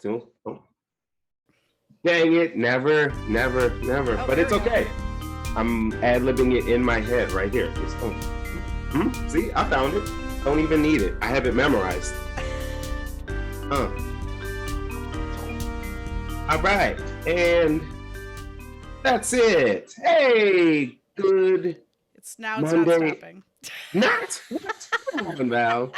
Oh. Dang it, never. Oh, but it's here we go. okay. I'm ad-libbing it in my head right here. See, I found it. Don't even need it. I have it memorized. All right, and that's it. Hey, good It's not Monday. stopping. Not? What? Come on, Val.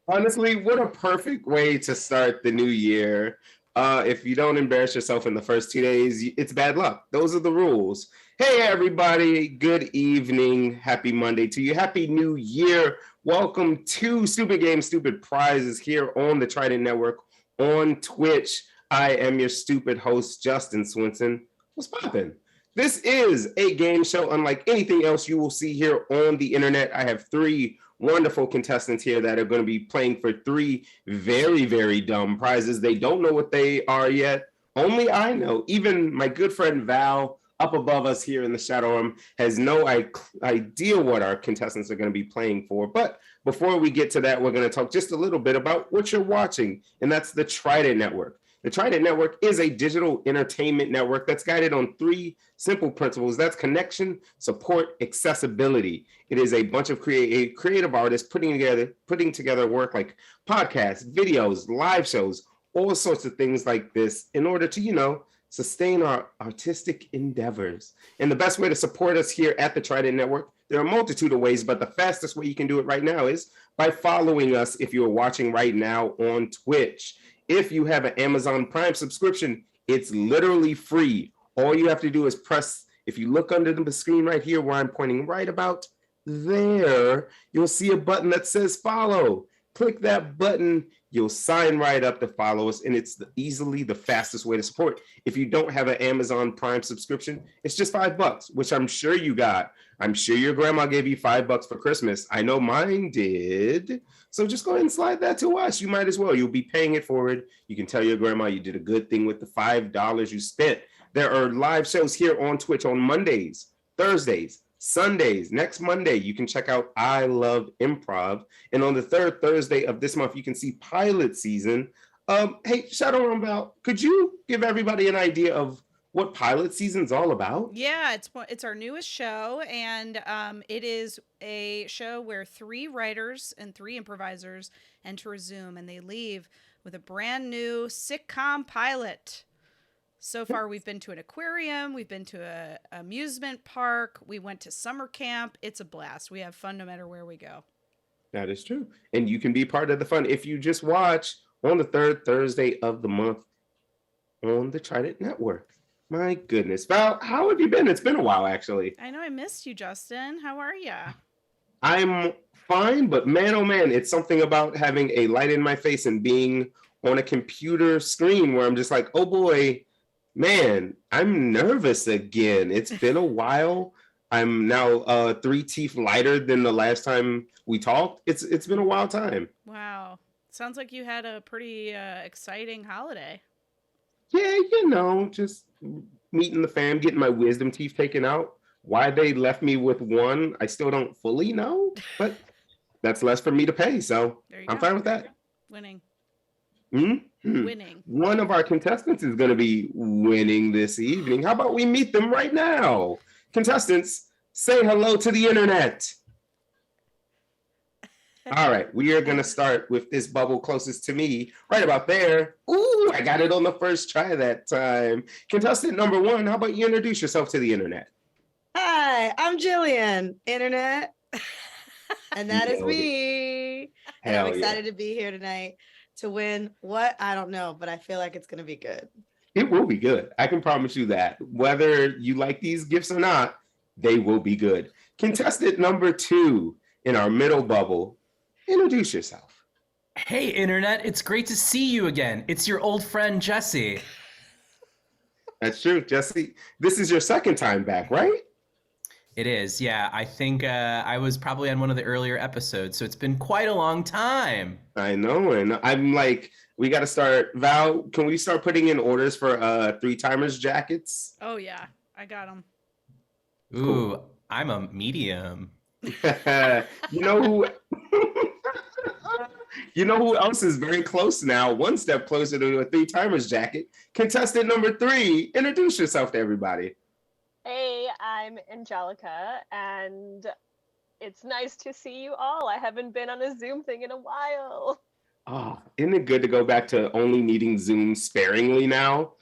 Honestly, what a perfect way to start the new year. If you don't embarrass yourself in the first 2 days, it's bad luck. Those are the rules. Hey, everybody. Good evening. Happy Monday to you. Happy New Year. Welcome to Stupid Games, Stupid Prizes here on the Trident Network on Twitch. I am your stupid host, Justin Swinson. What's poppin'? This is a game show unlike anything else you will see here on the internet. I have three wonderful contestants here that are going to be playing for three very, very dumb prizes. They don't know what they are yet. Only I know. Even my good friend Val up above us here in the shadow room has no idea what our contestants are going to be playing for. But before we get to that, we're going to talk just a little bit about what you're watching, and that's the Trident Network. The Trident Network is a digital entertainment network that's guided on three simple principles. That's connection, support, accessibility. It is a bunch of creative artists putting together work like podcasts, videos, live shows, all sorts of things like this in order to, sustain our artistic endeavors. And the best way to support us here at the Trident Network, there are a multitude of ways, but the fastest way you can do it right now is by following us if you're watching right now on Twitch. If you have an Amazon Prime subscription, it's literally free. All you have to do is press, if you look under the screen right here where I'm pointing right about there, you'll see a button that says follow. Click that button, you'll sign right up to follow us, and it's easily the fastest way to support. If you don't have an Amazon Prime subscription, it's just $5, which I'm sure you got. I'm sure your grandma gave you $5 for Christmas. I know mine did. So just go ahead and slide that to us. You might as well. You'll be paying it forward. You can tell your grandma you did a good thing with the $5 you spent. There are live shows here on Twitch on Mondays, Thursdays, Sundays. Next Monday, you can check out I Love Improv. And on the third Thursday of this month, you can see Pilot Season. Hey, Shadow Rumble, could you give everybody an idea of what Pilot Season's all about? Yeah, it's our newest show, and it is a show where three writers and three improvisers enter a Zoom, and they leave with a brand new sitcom pilot. So far, we've been to an aquarium, we've been to an amusement park, we went to summer camp. It's a blast. We have fun no matter where we go. That is true. And you can be part of the fun if you just watch on the third Thursday of the month on the Trident Network. My goodness. Val, how have you been? It's been a while, actually. I know I missed you, Justin. How are you? I'm fine, but man, oh man, it's something about having a light in my face and being on a computer screen where I'm just like, oh boy, man, I'm nervous again. It's been a while. I'm now 3 teeth lighter than the last time we talked. It's been a wild time. Wow. Sounds like you had a pretty exciting holiday. Yeah, just meeting the fam, getting my wisdom teeth taken out. Why they left me with one, I still don't fully know, but that's less for me to pay, so I'm fine with that. Winning. Mm-hmm. Winning. One of our contestants is going to be winning this evening. How about we meet them right now? Contestants, say hello to the internet. All right, we are going to start with this bubble closest to me, right about there. Ooh, I got it on the first try that time. Contestant number one, how about you introduce yourself to the internet? Hi, I'm Jillian, internet. And that is me. And I'm excited to be here tonight to win what? I don't know, but I feel like it's going to be good. It will be good. I can promise you that. Whether you like these gifts or not, they will be good. Contestant number two in our middle bubble, introduce yourself. Hey, internet. It's great to see you again. It's your old friend, Jesse. That's true, Jesse. This is your second time back, right? It is, yeah. I think I was probably on one of the earlier episodes, so it's been quite a long time. I know, and I'm like, we got to start. Val, can we start putting in orders for three-timers jackets? Oh, yeah. I got them. Ooh, cool. I'm a medium. You know who... You know who else is very close now? One step closer to a 3-timers jacket. Contestant number 3. Introduce yourself to everybody. Hey, I'm Angelica, and it's nice to see you all. I haven't been on a Zoom thing in a while. Oh, isn't it good to go back to only needing Zoom sparingly now?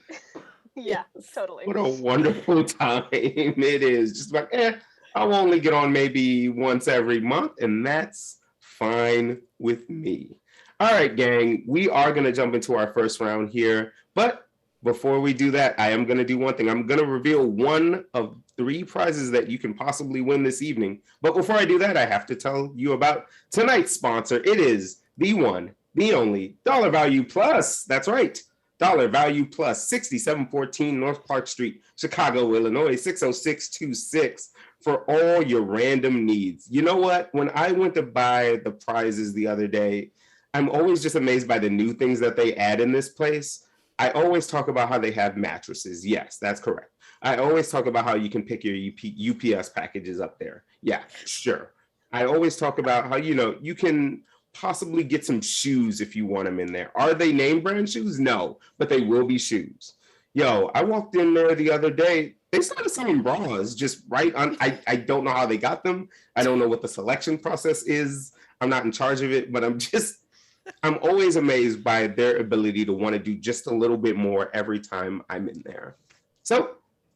Yeah, totally. What a wonderful time it is. Just like, I'll only get on maybe once every month, and that's fine with me. All right, gang, we are going to jump into our first round here. But before we do that, I am going to do one thing. I'm going to reveal one of 3 prizes that you can possibly win this evening. But before I do that, I have to tell you about tonight's sponsor. It is the one, the only Dollar Value Plus. That's right. Dollar Value Plus, 6714 North Clark Street, Chicago, Illinois, 60626 for all your random needs. You know what? When I went to buy the prizes the other day, I'm always just amazed by the new things that they add in this place. I always talk about how they have mattresses. Yes, that's correct. I always talk about how you can pick your UPS packages up there. Yeah, sure. I always talk about how, you can possibly get some shoes if you want them in there. Are they name brand shoes? No, but they will be shoes. Yo, I walked in there the other day. They started selling bras just right on. I don't know how they got them. I don't know what the selection process is. I'm not in charge of it, but I'm always amazed by their ability to want to do just a little bit more every time I'm in there. So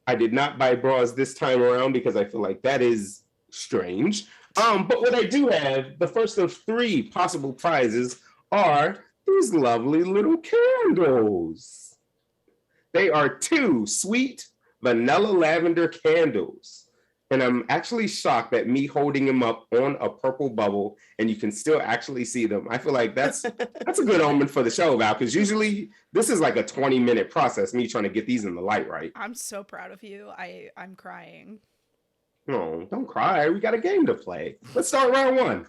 I did not buy bras this time around because I feel like that is strange. But what I do have, the first of 3 possible prizes are these lovely little candles. They are 2 sweet vanilla lavender candles. And I'm actually shocked at me holding them up on a purple bubble and you can still actually see them. I feel like that's a good omen for the show, Val, because usually this is like a 20-minute process, me trying to get these in the light, right? I'm so proud of you. I'm crying. No, don't cry. We got a game to play. Let's start round 1.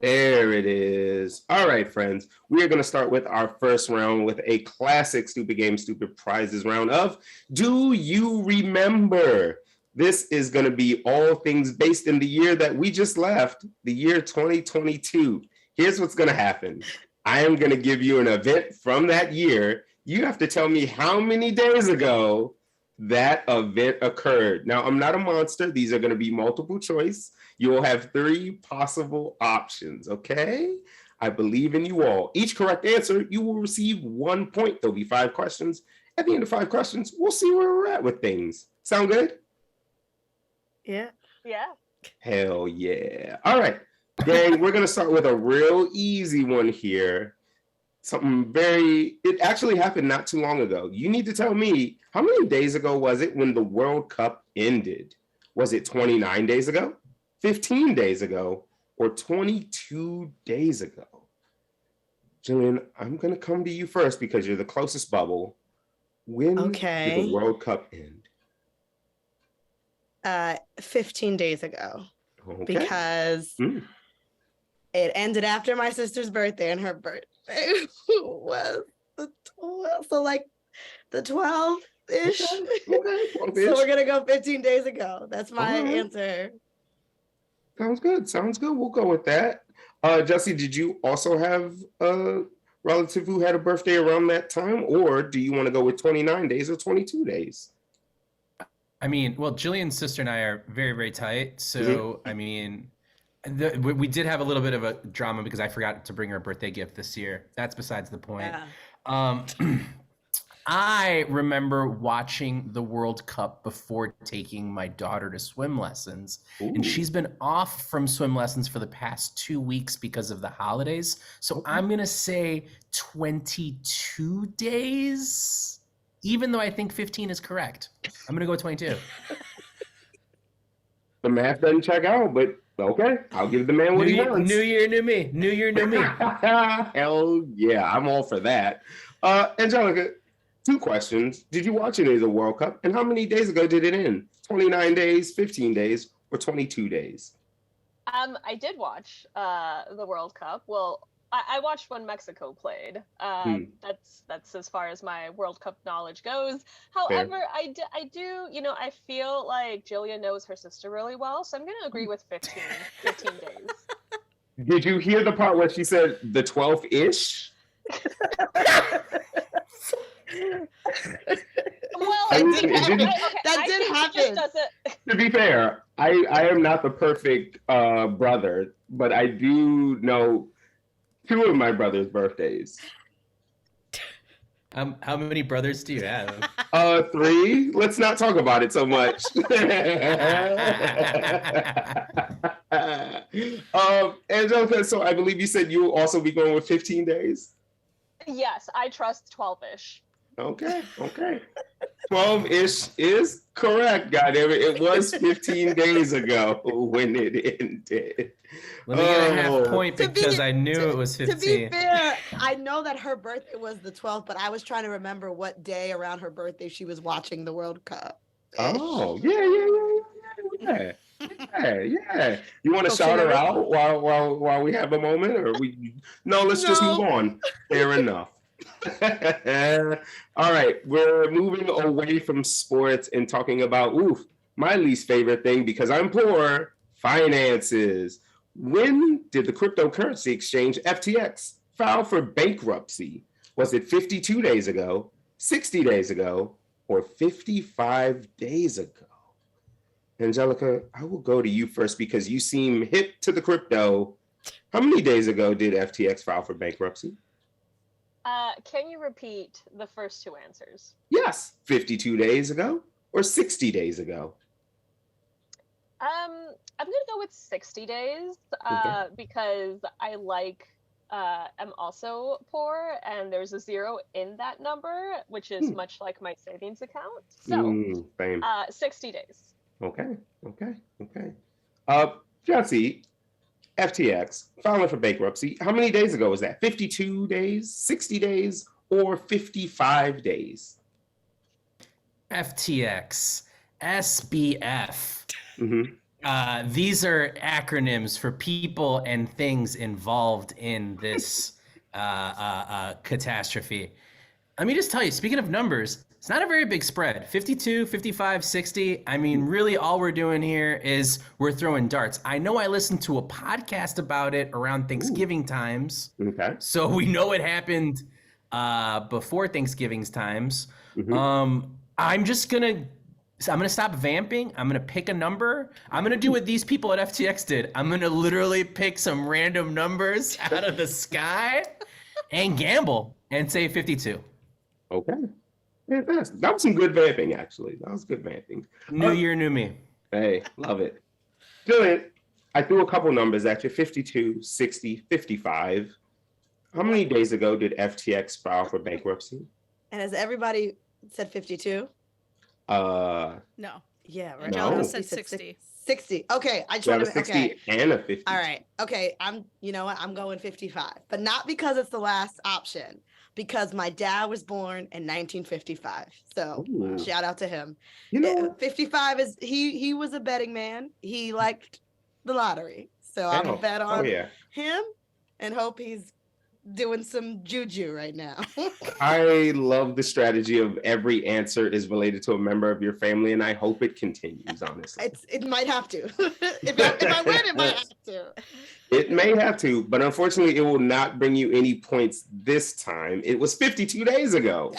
There it is. All right, friends. We are going to start with our first round with a classic Stupid Game, Stupid Prizes round of Do You Remember? This is going to be all things based in the year that we just left, the year 2022. Here's what's going to happen. I am going to give you an event from that year. You have to tell me how many days ago that event occurred. Now, I'm not a monster. These are going to be multiple choice. You will have 3 possible options, okay? I believe in you all. Each correct answer, you will receive 1 point. There'll be 5 questions. At the end of 5 questions, we'll see where we're at with things. Sound good? Yeah. Yeah. Hell yeah. All right. Gang, we're going to start with a real easy one here. It actually happened not too long ago. You need to tell me, how many days ago was it when the World Cup ended? Was it 29 days ago, 15 days ago, or 22 days ago? Jillian, I'm going to come to you first because you're the closest bubble. When did the World Cup end? 15 days ago. Okay. Because it ended after my sister's birthday, and her birthday was the 12th, so like the 12th-ish. Okay. So we're gonna go 15 days ago. That's my answer. Sounds good. We'll go with that. Jesse, did you also have a relative who had a birthday around that time, or do you want to go with 29 days or 22 days? I mean, well, Jillian's sister and I are very, very tight. So, I mean, we did have a little bit of a drama because I forgot to bring her a birthday gift this year. That's besides the point. Yeah. I remember watching the World Cup before taking my daughter to swim lessons. Ooh. And she's been off from swim lessons for the past 2 weeks because of the holidays. So I'm going to say 22 days, even though I think 15 is correct. I'm going to go with 22. The math doesn't check out, but okay. I'll give the man what he wants. New year, new me. New year, new me. Hell yeah. I'm all for that. Angelica, 2 questions. Did you watch any of the World Cup? And how many days ago did it end? 29 days, 15 days, or 22 days? I did watch the World Cup. Well, I watched when Mexico played. That's as far as my World Cup knowledge goes. However, I do, I feel like Jillian knows her sister really well, so I'm going to agree with 15 days. Did you hear the part where she said the 12th-ish? Well, that did happen. To be fair, I am not the perfect brother, but I do know 2 of my brother's birthdays. How many brothers do you have? 3. Let's not talk about it so much. Angelica, so I believe you said you will also be going with 15 days? Yes, I trust 12-ish. Okay. 12-ish is correct, goddammit. It was 15 days ago when it ended. Let me get a half point because I knew it was 15. To be fair, I know that her birthday was the 12th, but I was trying to remember what day around her birthday she was watching the World Cup. Oh, yeah. You want to shout her out while we have a moment, or let's just move on. Fair enough. All right, we're moving away from sports and talking about my least favorite thing because I'm poor, finances. When did the cryptocurrency exchange FTX file for bankruptcy? Was it 52 days ago, 60 days ago, or 55 days ago? Angelica, I will go to you first because you seem hip to the crypto. How many days ago did FTX file for bankruptcy? Can you repeat the first 2 answers? Yes, 52 days ago or 60 days ago? I'm gonna go with 60 days because I am also poor, and there's a 0 in that number, which is much like my savings account. So, 60 days. Okay. Jesse, FTX filing for bankruptcy. How many days ago was that? 52 days, 60 days, or 55 days? FTX, SBF. These are acronyms for people and things involved in this catastrophe. Let me just tell you, speaking of numbers, it's not a very big spread. 52, 55, 60. I mean, really all we're doing here is we're throwing darts. I know I listened to a podcast about it around Thanksgiving times. Okay. So we know it happened before Thanksgiving's times. I'm gonna stop vamping. I'm gonna pick a number. I'm gonna do what these people at FTX did. I'm gonna literally pick some random numbers out of the sky and gamble and say 52. Okay. Fantastic. That was some good vamping, actually. That was good vamping. New year, new me. Hey, love it. Jillian, I threw a couple numbers at you, 52, 60, 55. How many days ago did FTX file for bankruptcy? And has everybody said 52? No. Yeah, right. Angelica said 60. 60. Okay, I just You have want a to 60 and a 50. All right. Okay, you know what? I'm going 55, but not because it's the last option. Because my dad was born in 1955, so shout out to him. 55 is he was a betting man. He liked the lottery, so I'm gonna bet on him and hope he's doing some juju right now. I love the strategy of every answer is related to a member of your family, and I hope it continues, honestly. It might have to. if I win, it might have to. It may have to, but unfortunately, it will not bring you any points this time. It was 52 days ago.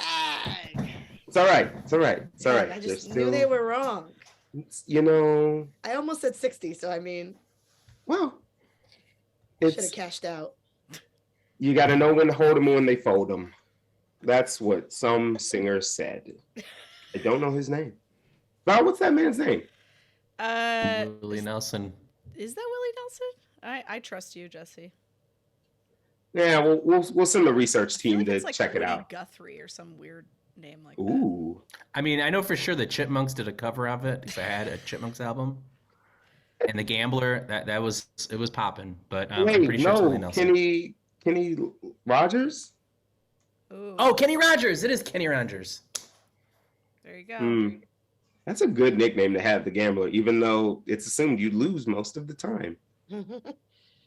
Dang. It's all right. I just knew they were wrong. I almost said 60, so I mean, well, should have cashed out. You got to know when to hold them and when they fold them. That's what some singer said. I don't know his name. Val, what's that man's name? Willie Nelson. Is that Willie Nelson? I trust you, Jesse. Yeah, we'll send the research team to like check it out. Guthrie or some weird name like that. I mean, I know for sure the Chipmunks did a cover of it because I had a Chipmunks album. And the Gambler, it was popping, but I'm pretty sure it's Willie Nelson. Kenny Rogers? Ooh. Oh, Kenny Rogers. It is Kenny Rogers. There you go. That's a good nickname to have, the Gambler, even though it's assumed you lose most of the time.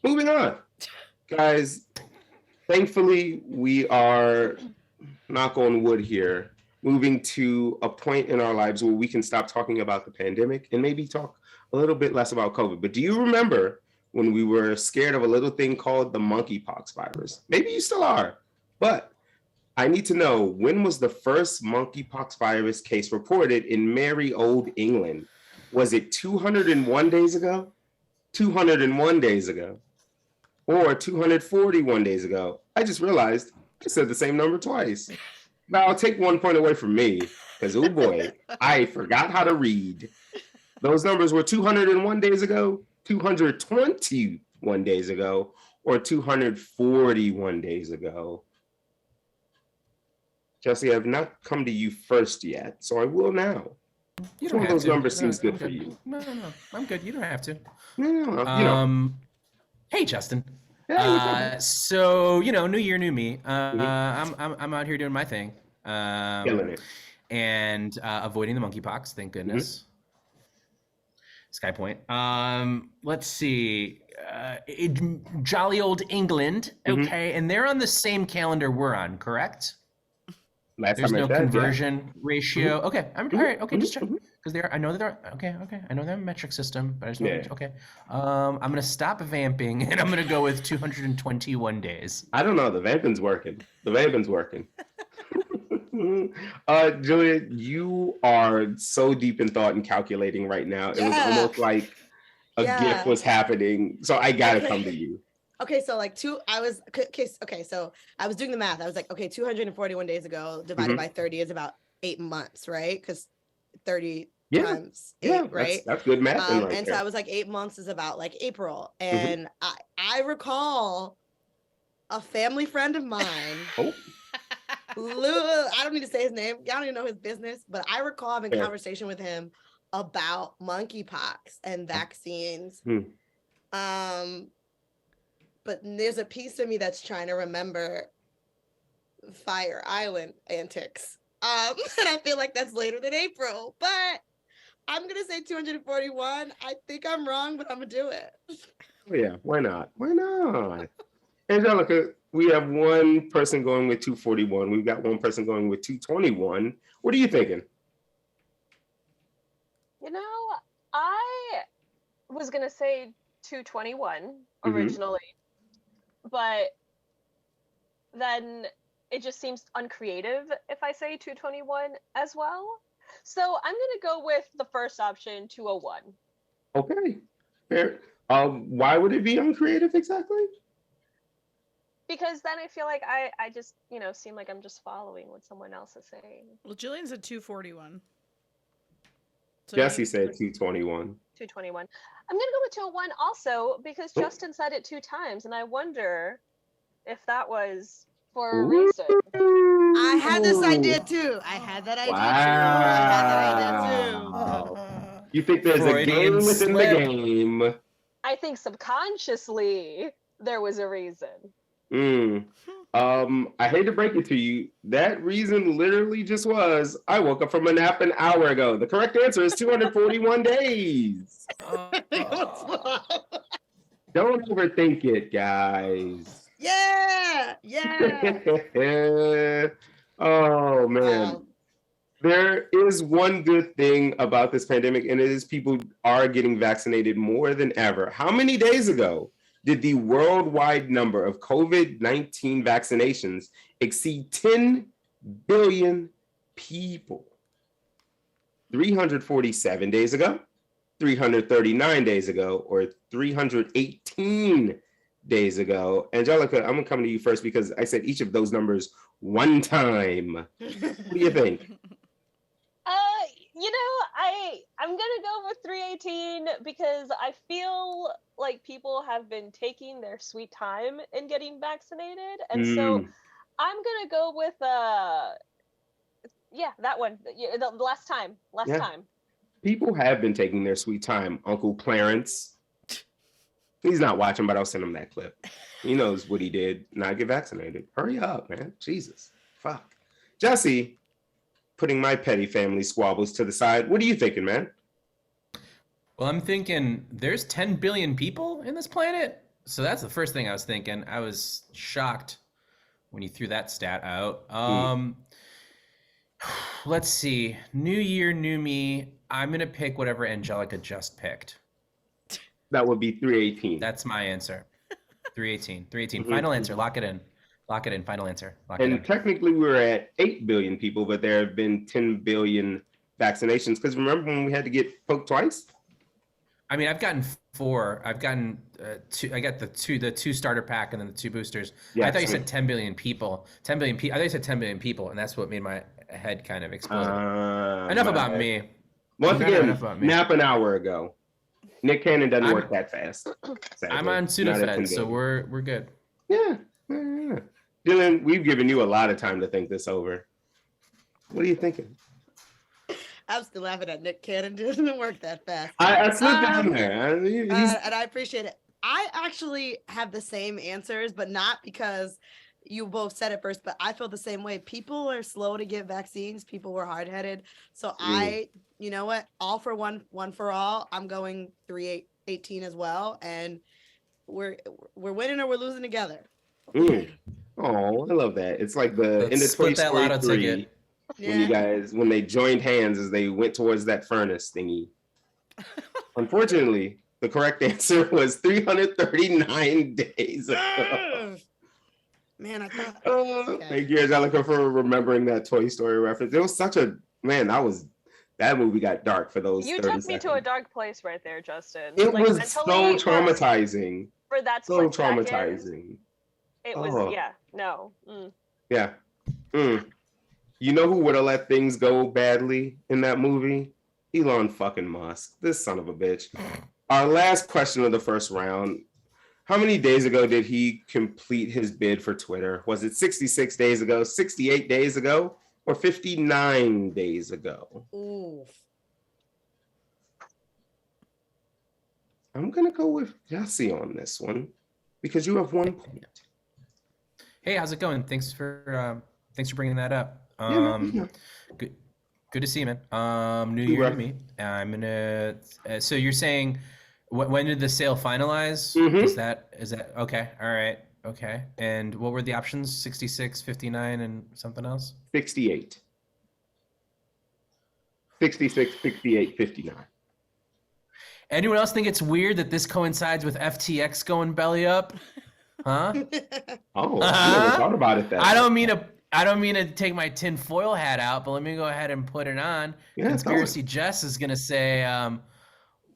Moving on. Guys, thankfully, we are, knock on wood here, moving to a point in our lives where we can stop talking about the pandemic and maybe talk a little bit less about COVID. But do you remember when we were scared of a little thing called the monkeypox virus? Maybe you still are, but I need to know, when was the first monkeypox virus case reported in merry old England? Was it 201 days ago, 201 days ago, or 241 days ago? I just realized I said the same number twice. Now I'll take 1 point away from me, because oh boy, I forgot how to read. Those numbers were 201 days ago, 221 days ago, or 241 days ago. Jesse, I've not come to you first yet, so I will now. Which one of those numbers seems good for you? No, I'm good. You don't have to. No, Hey, Justin. Yeah, so new year, new me. I'm out here doing my thing, killing it. and avoiding the monkeypox. Thank goodness. Sky Point. Let's see. Jolly old England. Okay, and they're on the same calendar we're on, correct? There's no conversion ratio. Okay, I'm all right. Okay, just check because they're. I know that they're. Okay. I know they're a metric system, but I just know. Okay. I'm gonna stop vamping and I'm gonna go with 221 days. I don't know. The vamping's working. Julia, you are so deep in thought and calculating right now. It was almost like a gift was happening. So I gotta come to you. Okay, so like so I was doing the math. I was like, okay, 241 days ago divided by 30 is about 8 months, right? Because 30 times 8, right? That's good math. And so I was like, 8 months is about like April. And I recall a family friend of mine. I don't need to say his name. Y'all don't even know his business, but I recall having a conversation with him about monkeypox and vaccines. But there's a piece of me that's trying to remember Fire Island antics. And I feel like that's later than April, but I'm going to say 241. I think I'm wrong, but I'm going to do it. Oh, yeah. Why not? Angelica, we have one person going with 241. We've got one person going with 221. What are you thinking? I was going to say 221 originally. But then it just seems uncreative if I say 221 as well. So I'm going to go with the first option, 201. Okay. Fair. Why would it be uncreative exactly? Because then I feel like I just, seem like I'm just following what someone else is saying. Well, Jillian said 241. So Jesse said 221. 221. I'm going to go with 201 also because Justin said it 2 times, and I wonder if that was for a reason. I had this idea too. I had that idea too. You think there's a game within the game? I think subconsciously there was a reason. I hate to break it to you. That reason literally just was, I woke up from a nap an hour ago. The correct answer is 241 days. Don't overthink it, guys. Yeah. Oh, man. Wow. There is one good thing about this pandemic, and it is people are getting vaccinated more than ever. How many days ago did the worldwide number of COVID-19 vaccinations exceed 10 billion people? 347 days ago, 339 days ago, or 318 days ago? Angelica, I'm gonna come to you first because I said each of those numbers one time. What do you think? I'm gonna go with 318 because I feel like people have been taking their sweet time in getting vaccinated, and so I'm gonna go with that one. The last time. People have been taking their sweet time. Uncle Clarence, he's not watching, but I'll send him that clip. He knows what he did. Not get vaccinated. Hurry up, man. Jesus, fuck. Jesse, putting my petty family squabbles to the side. What are you thinking, man? Well, I'm thinking there's 10 billion people in this planet. So that's the first thing I was thinking. I was shocked when you threw that stat out. Let's see. New year, new me. I'm gonna pick whatever Angelica just picked. That would be 318. That's my answer. 318. 318. Final answer. Lock it in. Lock it in. Final answer. Lock it in. And technically we're at 8 billion people, but there have been 10 billion vaccinations. Because remember when we had to get poked twice? I mean, I've gotten 4. I've gotten 2. I got the two starter pack and then the 2 boosters. Yeah, I thought you said 10 billion people. 10 billion people. I thought you said 10 billion people, and that's what made my head kind of explode. Enough about me. Once again, nap an hour ago. Nick Cannon doesn't work that fast. Sadly. I'm on Sudafed, so we're good. Yeah. Dylan, we've given you a lot of time to think this over. What are you thinking? I'm still laughing at Nick Cannon. Doesn't work that fast. I slipped down there. And I appreciate it. I actually have the same answers, but not because you both said it first, but I feel the same way. People are slow to get vaccines. People were hard-headed. So you know what? All for one for all. I'm going 318 as well. And we're winning or we're losing together. Oh, I love that. It's like the end of Toy Story 3 when they joined hands as they went towards that furnace thingy. Unfortunately, the correct answer was 339 days ago. Man, I thought. Okay. Thank you, Angelica, for remembering that Toy Story reference. It was such a that movie got dark for those. You took me to a dark place right there, Justin. It was so traumatizing. For that so traumatizing. It was Yeah. You know who would have let things go badly in that movie? Elon fucking Musk. This son of a bitch. Our last question of the first round. How many days ago did he complete his bid for Twitter? Was it 66 days ago, 68 days ago, or 59 days ago? Ooh. I'm gonna go with Jesse on this one because you have 1 point. Hey, how's it going? Thanks for bringing that up. Good to see you, man. New year to me. I'm gonna. So you're saying, when did the sale finalize? Is that okay? All right. Okay. And what were the options? 66, 59, and something else? 68. 66, 68, 59. Anyone else think it's weird that this coincides with FTX going belly up? Huh? Oh, I never thought about it that way. I don't mean to take my tinfoil hat out, but let me go ahead and put it on. Yeah, Conspiracy Jess is gonna say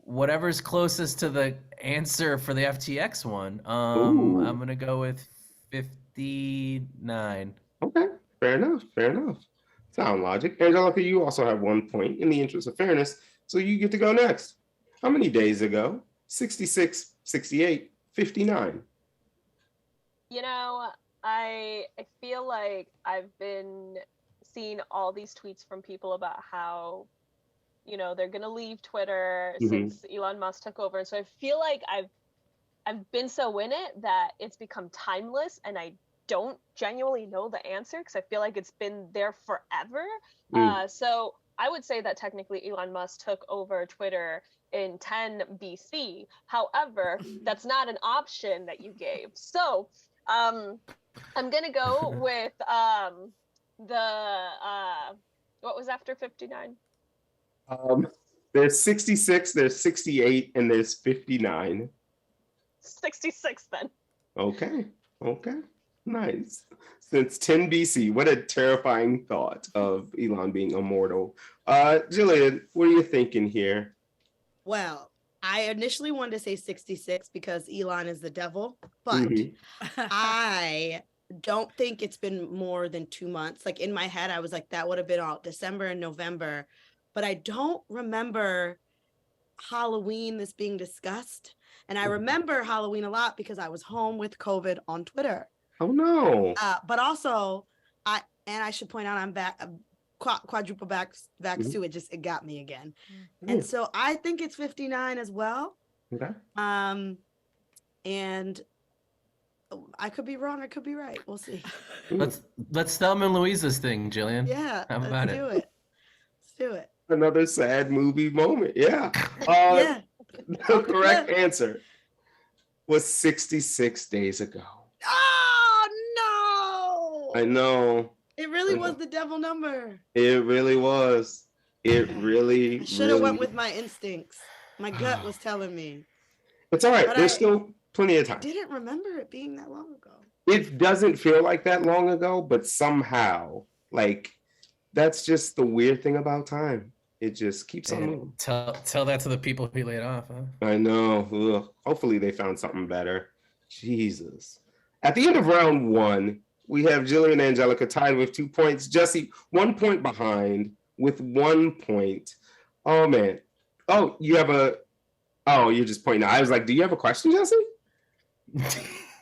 whatever's closest to the answer for the FTX one. I'm gonna go with 59. Okay, fair enough. Sound logic. Angelica, you also have 1 point in the interest of fairness, so you get to go next. How many days ago? 66, 68, 59. You know, I feel like I've been seeing all these tweets from people about how, they're gonna leave Twitter since Elon Musk took over, and so I feel like I've been so in it that it's become timeless, and I don't genuinely know the answer because I feel like it's been there forever. So I would say that technically Elon Musk took over Twitter in 10 BC. However, that's not an option that you gave. So I'm gonna go with what was after 59? There's 66, there's 68, and there's 59. 66 then. Okay. Nice. Since 10 BC, what a terrifying thought of Elon being immortal. Jillian, what are you thinking here? Well, I initially wanted to say 66 because Elon is the devil, but I don't think it's been more than 2 months. Like in my head, I was like, that would have been all December and November, but I don't remember Halloween this being discussed. And I remember Halloween a lot because I was home with COVID on Twitter. Oh no. But also I should point out I'm back quadruple back too. It got me again. And so I think it's 59 as well. Okay. And I could be wrong, I could be right. We'll see. Let's Thelma and Louise this thing, Jillian. Yeah. How about it? Let's do it. Another sad movie moment. Yeah. The correct answer was 66 days ago. Oh I know. It really was the devil number. It really was. It really, I should have went really... with my instincts. My gut was telling me. It's all right. But There's still plenty of time. I didn't remember it being that long ago. It doesn't feel like that long ago, but somehow, like, that's just the weird thing about time. It just keeps on moving. Tell that to the people who laid off, huh? I know. Ugh. Hopefully they found something better. Jesus. At the end of round 1, we have Jillian and Angelica tied with 2 points. Jesse, 1 point behind with 1 point. Oh, man. Oh, you have a... Oh, you're just pointing out. I was like, do you have a question, Jesse?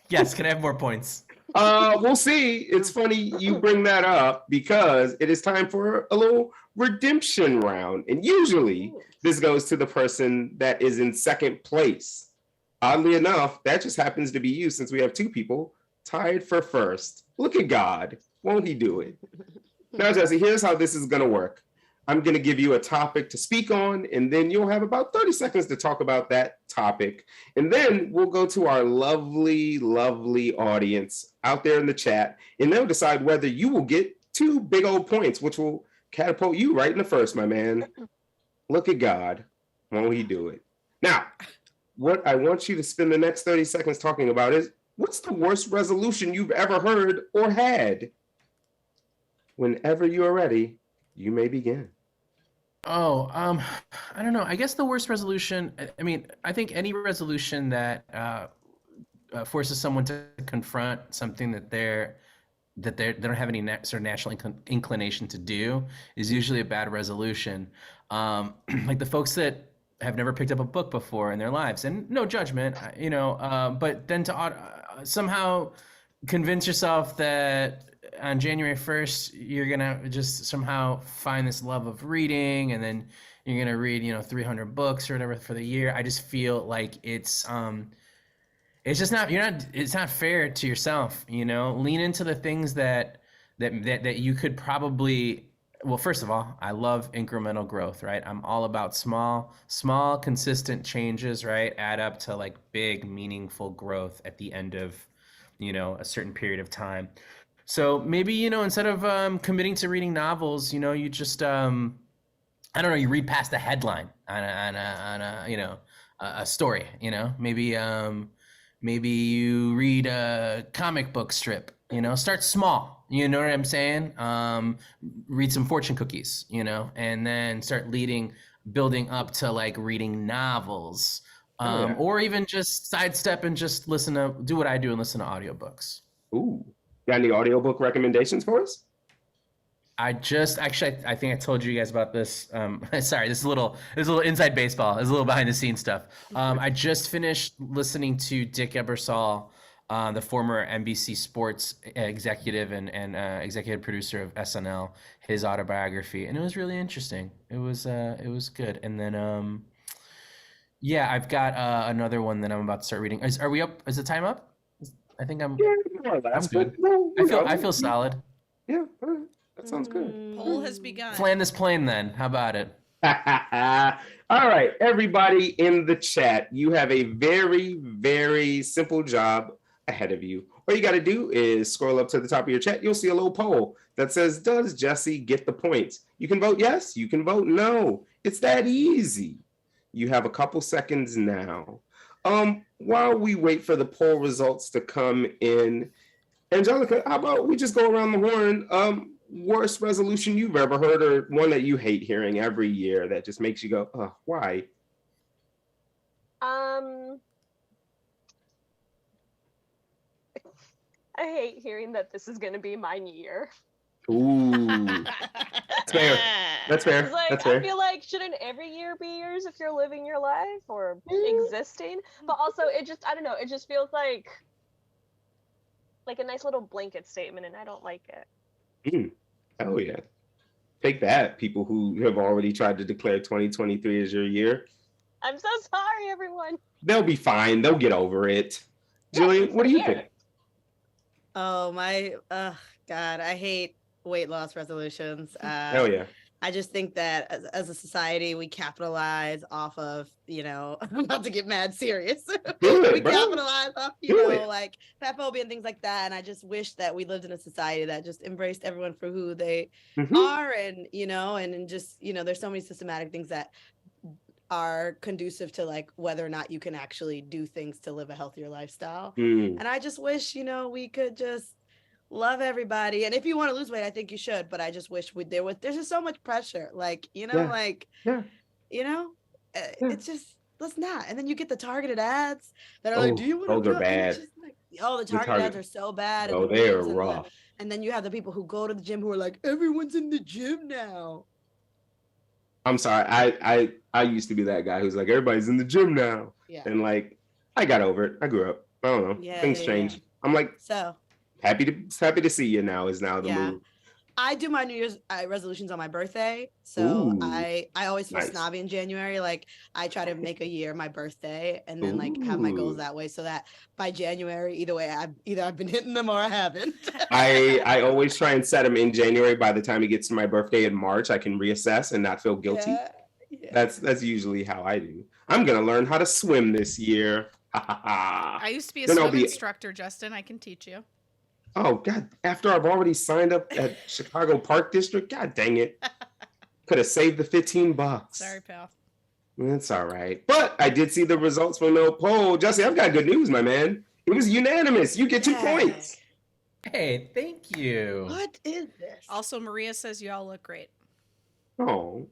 Yes, can I have more points? We'll see. It's funny you bring that up because it is time for a little redemption round. And usually this goes to the person that is in second place. Oddly enough, that just happens to be you since we have 2 people tied for first. Look at God. Won't he do it? Now, Jesse, here's how this is going to work. I'm going to give you a topic to speak on, and then you'll have about 30 seconds to talk about that topic. And then we'll go to our lovely, lovely audience out there in the chat, and they'll decide whether you will get 2 big old points, which will catapult you right in the first, my man. Look at God. Won't he do it? Now, what I want you to spend the next 30 seconds talking about is, what's the worst resolution you've ever heard or had? Whenever you are ready, you may begin. Oh, I don't know. I guess the worst resolution, I mean, I think any resolution that forces someone to confront something that they don't have any sort of natural inclination to do is usually a bad resolution. Like the folks that have never picked up a book before in their lives, and no judgment, you know, but then to somehow convince yourself that on January 1st, you're going to just somehow find this love of reading, and then you're going to read, 300 books or whatever for the year. I just feel like it's just it's not fair to yourself, lean into the things that you could probably, well, first of all, I love incremental growth, right? I'm all about small, consistent changes, right? Add up to like big, meaningful growth at the end of, a certain period of time. So maybe, instead of committing to reading novels, you just, I don't know, you read past the headline on a story, maybe you read a comic book strip, start small, you know what I'm saying? Read some fortune cookies, and then start building up to like reading novels, or even just sidestep and just do what I do and listen to audiobooks. Ooh. Got any audiobook recommendations for us? I think I told you guys about this. Sorry, this is a little inside baseball. This is a little behind the scenes stuff. I just finished listening to Dick Ebersol, the former NBC Sports executive and executive producer of SNL, his autobiography, and it was really interesting. It was good. And then I've got another one that I'm about to start reading. Are we up? Is the time up? I think I'm. Yeah, I'm good. I feel solid. Yeah, that sounds good. Poll has begun. Plan this plane then. How about it? All right, everybody in the chat, you have a very, very simple job ahead of you. All you got to do is scroll up to the top of your chat. You'll see a little poll that says, does Jesse get the points? You can vote yes, you can vote no. It's that easy. You have a couple seconds now. While we wait for the poll results to come in, Angelica, how about we just go around the horn? Worst resolution you've ever heard, or one that you hate hearing every year that just makes you go, oh, why? I hate hearing that this is going to be my year. Ooh, that's fair. That's fair. Like, that's fair. I feel like shouldn't every year be yours if you're living your life or existing? But also, I don't know. It just feels like a nice little blanket statement, and I don't like it. Oh yeah, take that, people who have already tried to declare 2023 as your year. I'm so sorry, everyone. They'll be fine. They'll get over it. Jillian, what do you think? Oh my, God, I hate weight loss resolutions. Hell yeah. I just think that as a society, we capitalize off of, I'm about to get mad serious. We capitalize off, like fat phobia and things like that. And I just wish that we lived in a society that just embraced everyone for who they are. And, and just, there's so many systematic things that are conducive to like whether or not you can actually do things to live a healthier lifestyle. And I just wish, we could just love everybody. And if you want to lose weight, I think you should. But I just wish there's just so much pressure. Like, it's just, let's not. And then you get the targeted ads that are like, do you want to do it? Bad. Just like, the targeted ads are so bad. Oh, they are rough. And then you have the people who go to the gym who are like, everyone's in the gym now. I'm sorry. I used to be that guy who's like, everybody's in the gym now. Yeah. And like, I got over it. I grew up. I don't know. Things change. I'm like, happy to see you now is now the move. I do my New Year's resolutions on my birthday. So I always feel snobby in January. Like I try to make a year my birthday and then like have my goals that way so that by January, either way, I've been hitting them or I haven't. I always try and set them in January. By the time it gets to my birthday in March, I can reassess and not feel guilty. Yeah. That's usually how I do. I'm going to learn how to swim this year. I used to be a swim instructor, Justin. I can teach you. Oh, God. After I've already signed up at Chicago Park District, God dang it. Could have saved the $15. Sorry, pal. It's all right. But I did see the results from the poll. Jesse, I've got good news, my man. It was unanimous. You get 2 points. Hey, thank you. What is this? Also, Maria says you all look great. Oh.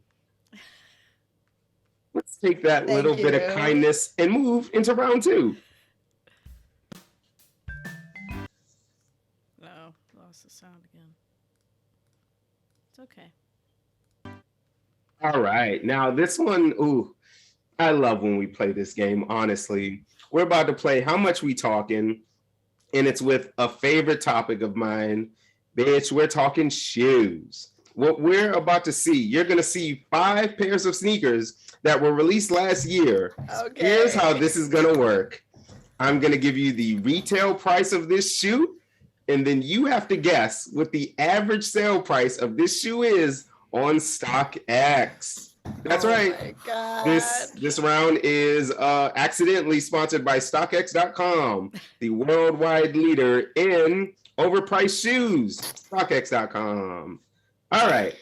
Let's take that little bit of kindness and move into round 2. The sound again. It's okay. All right. Now this one, I love when we play this game, honestly. We're about to play How Much We Talking, and it's with a favorite topic of mine. Bitch, we're talking shoes. What we're about to see, you're going to see 5 pairs of sneakers that were released last year. Okay. Here's how this is going to work. I'm going to give you the retail price of this shoe, and then you have to guess what the average sale price of this shoe is on StockX. That's right. My God. This round is accidentally sponsored by StockX.com, the worldwide leader in overpriced shoes. StockX.com. All right,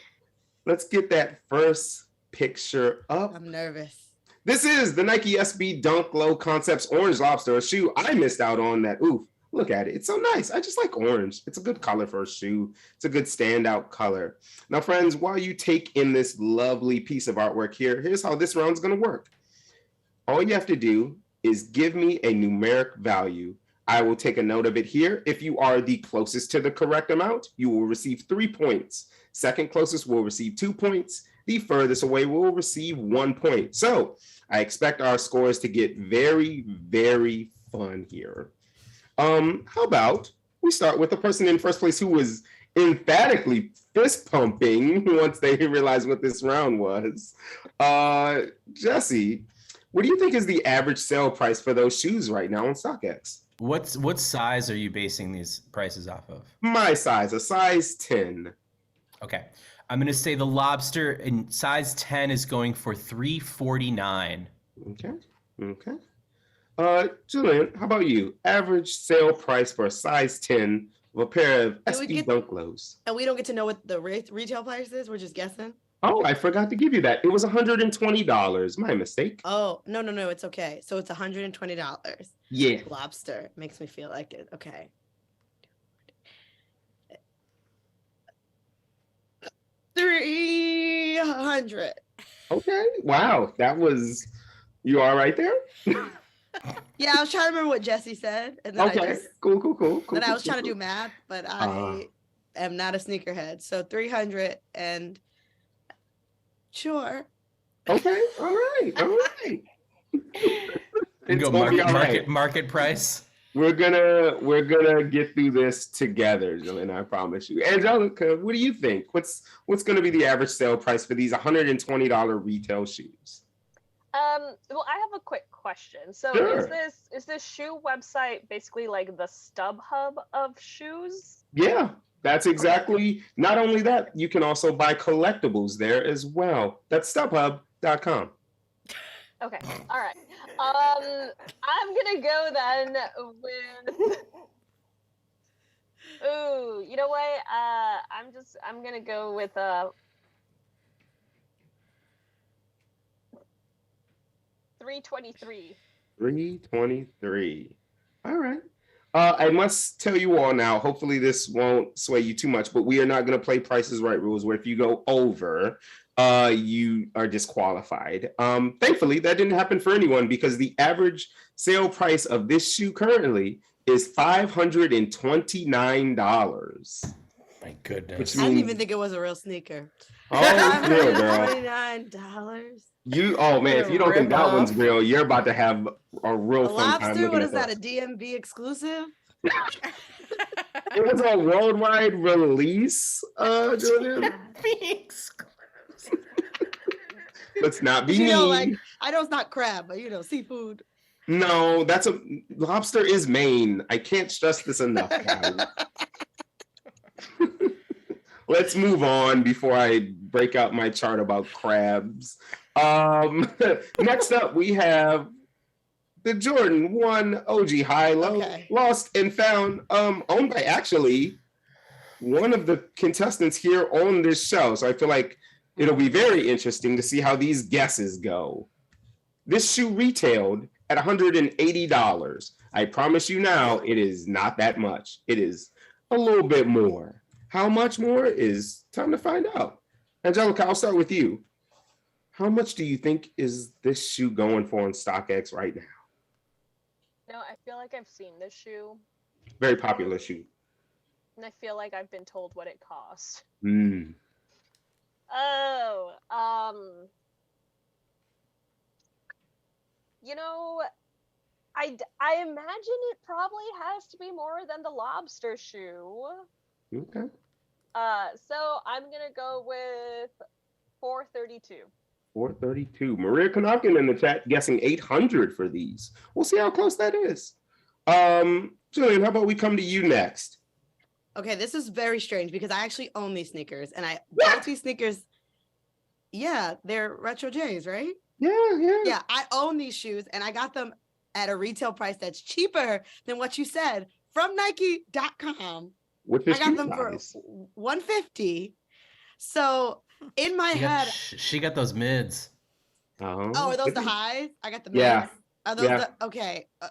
let's get that first picture up. I'm nervous. This is the Nike SB Dunk Low Concepts Orange Lobster, a shoe I missed out on that. Oof. Look at it. It's so nice. I just like orange. It's a good color for a shoe. It's a good standout color. Now, friends, while you take in this lovely piece of artwork here, here's how this round's going to work. All you have to do is give me a numeric value. I will take a note of it here. If you are the closest to the correct amount, you will receive 3 points. Second closest will receive 2 points. The furthest away will receive 1 point. So I expect our scores to get very, very fun here. How about we start with the person in first place who was emphatically fist pumping once they realized what this round was. Jesse, what do you think is the average sale price for those shoes right now on StockX? What size are you basing these prices off of? My size, a size 10. Okay. I'm going to say the lobster in size 10 is going for $349. Okay. Jillian, how about you? Average sale price for a size 10 of a pair of SB Dunk Lows. And we don't get to know what the retail price is? We're just guessing? Oh, I forgot to give you that. It was $120. My mistake. Oh, no. It's okay. So it's $120. Yeah. Lobster. Makes me feel like it. Okay. $300. Okay. Wow. That was, you all right there? Yeah, I was trying to remember what Jesse said. And then Cool. Then I was trying to do math, but I am not a sneakerhead. So 300 and sure. Okay. All right. Go market price. We're gonna get through this together, Jillian, I promise you. Angelica, what do you think? What's gonna be the average sale price for these $120 retail shoes? Well, I have a quick question. So Sure. is this shoe website basically like the StubHub of shoes? Yeah, that's exactly. Not only that, you can also buy collectibles there as well. That's StubHub.com. Okay. All right. I'm gonna go then with. Ooh, you know what? I'm gonna go with 323. 323. All right. I must tell you all now, hopefully this won't sway you too much, but we are not going to play Price is Right rules where if you go over, you are disqualified. Thankfully, that didn't happen for anyone because the average sale price of this shoe currently is $529. My goodness. Which I didn't means, even think it was a real sneaker. oh, it's real, girl. $529. Oh man, if you don't think that Rip one's off. real, you're about to have a real A fun time lobster? looking What at is that? A those. DMV exclusive? It was a worldwide release, Julian. Let's not be You mean. know, like I know it's not crab, but you know, seafood. No, that's a lobster is Maine. I can't stress this enough, guys. Let's move on before I break out my chart about crabs. Next up, we have the Jordan 1 OG High-Low, Okay. lost and found, owned by actually one of the contestants here on this show. So I feel like it'll be very interesting to see how these guesses go. This shoe retailed at $180. I promise you now, it is not that much. It is a little bit more. How much more is time to find out. Angelica, I'll start with you. How much do you think is this shoe going for on StockX right now? No, I feel like I've seen this shoe, Very popular shoe. and I feel like I've been told what it cost. Mm. Oh, you know, I imagine it probably has to be more than the lobster shoe. Okay. So I'm gonna go with 432. 432. Maria Konopkin in the chat guessing 800 for these. We'll see how close that is. Jillian, how about we come to you next? Okay, this is very strange because I actually own these sneakers and I What? bought these sneakers. Yeah, they're Retro J's, right? Yeah. Yeah, I own these shoes and I got them at a retail price that's cheaper than what you said from Nike.com. With the I got shoe them for size. $150. So in my head, She got those mids. oh, are those the highs? I got the Yeah. mids. Are those Yeah. the okay? All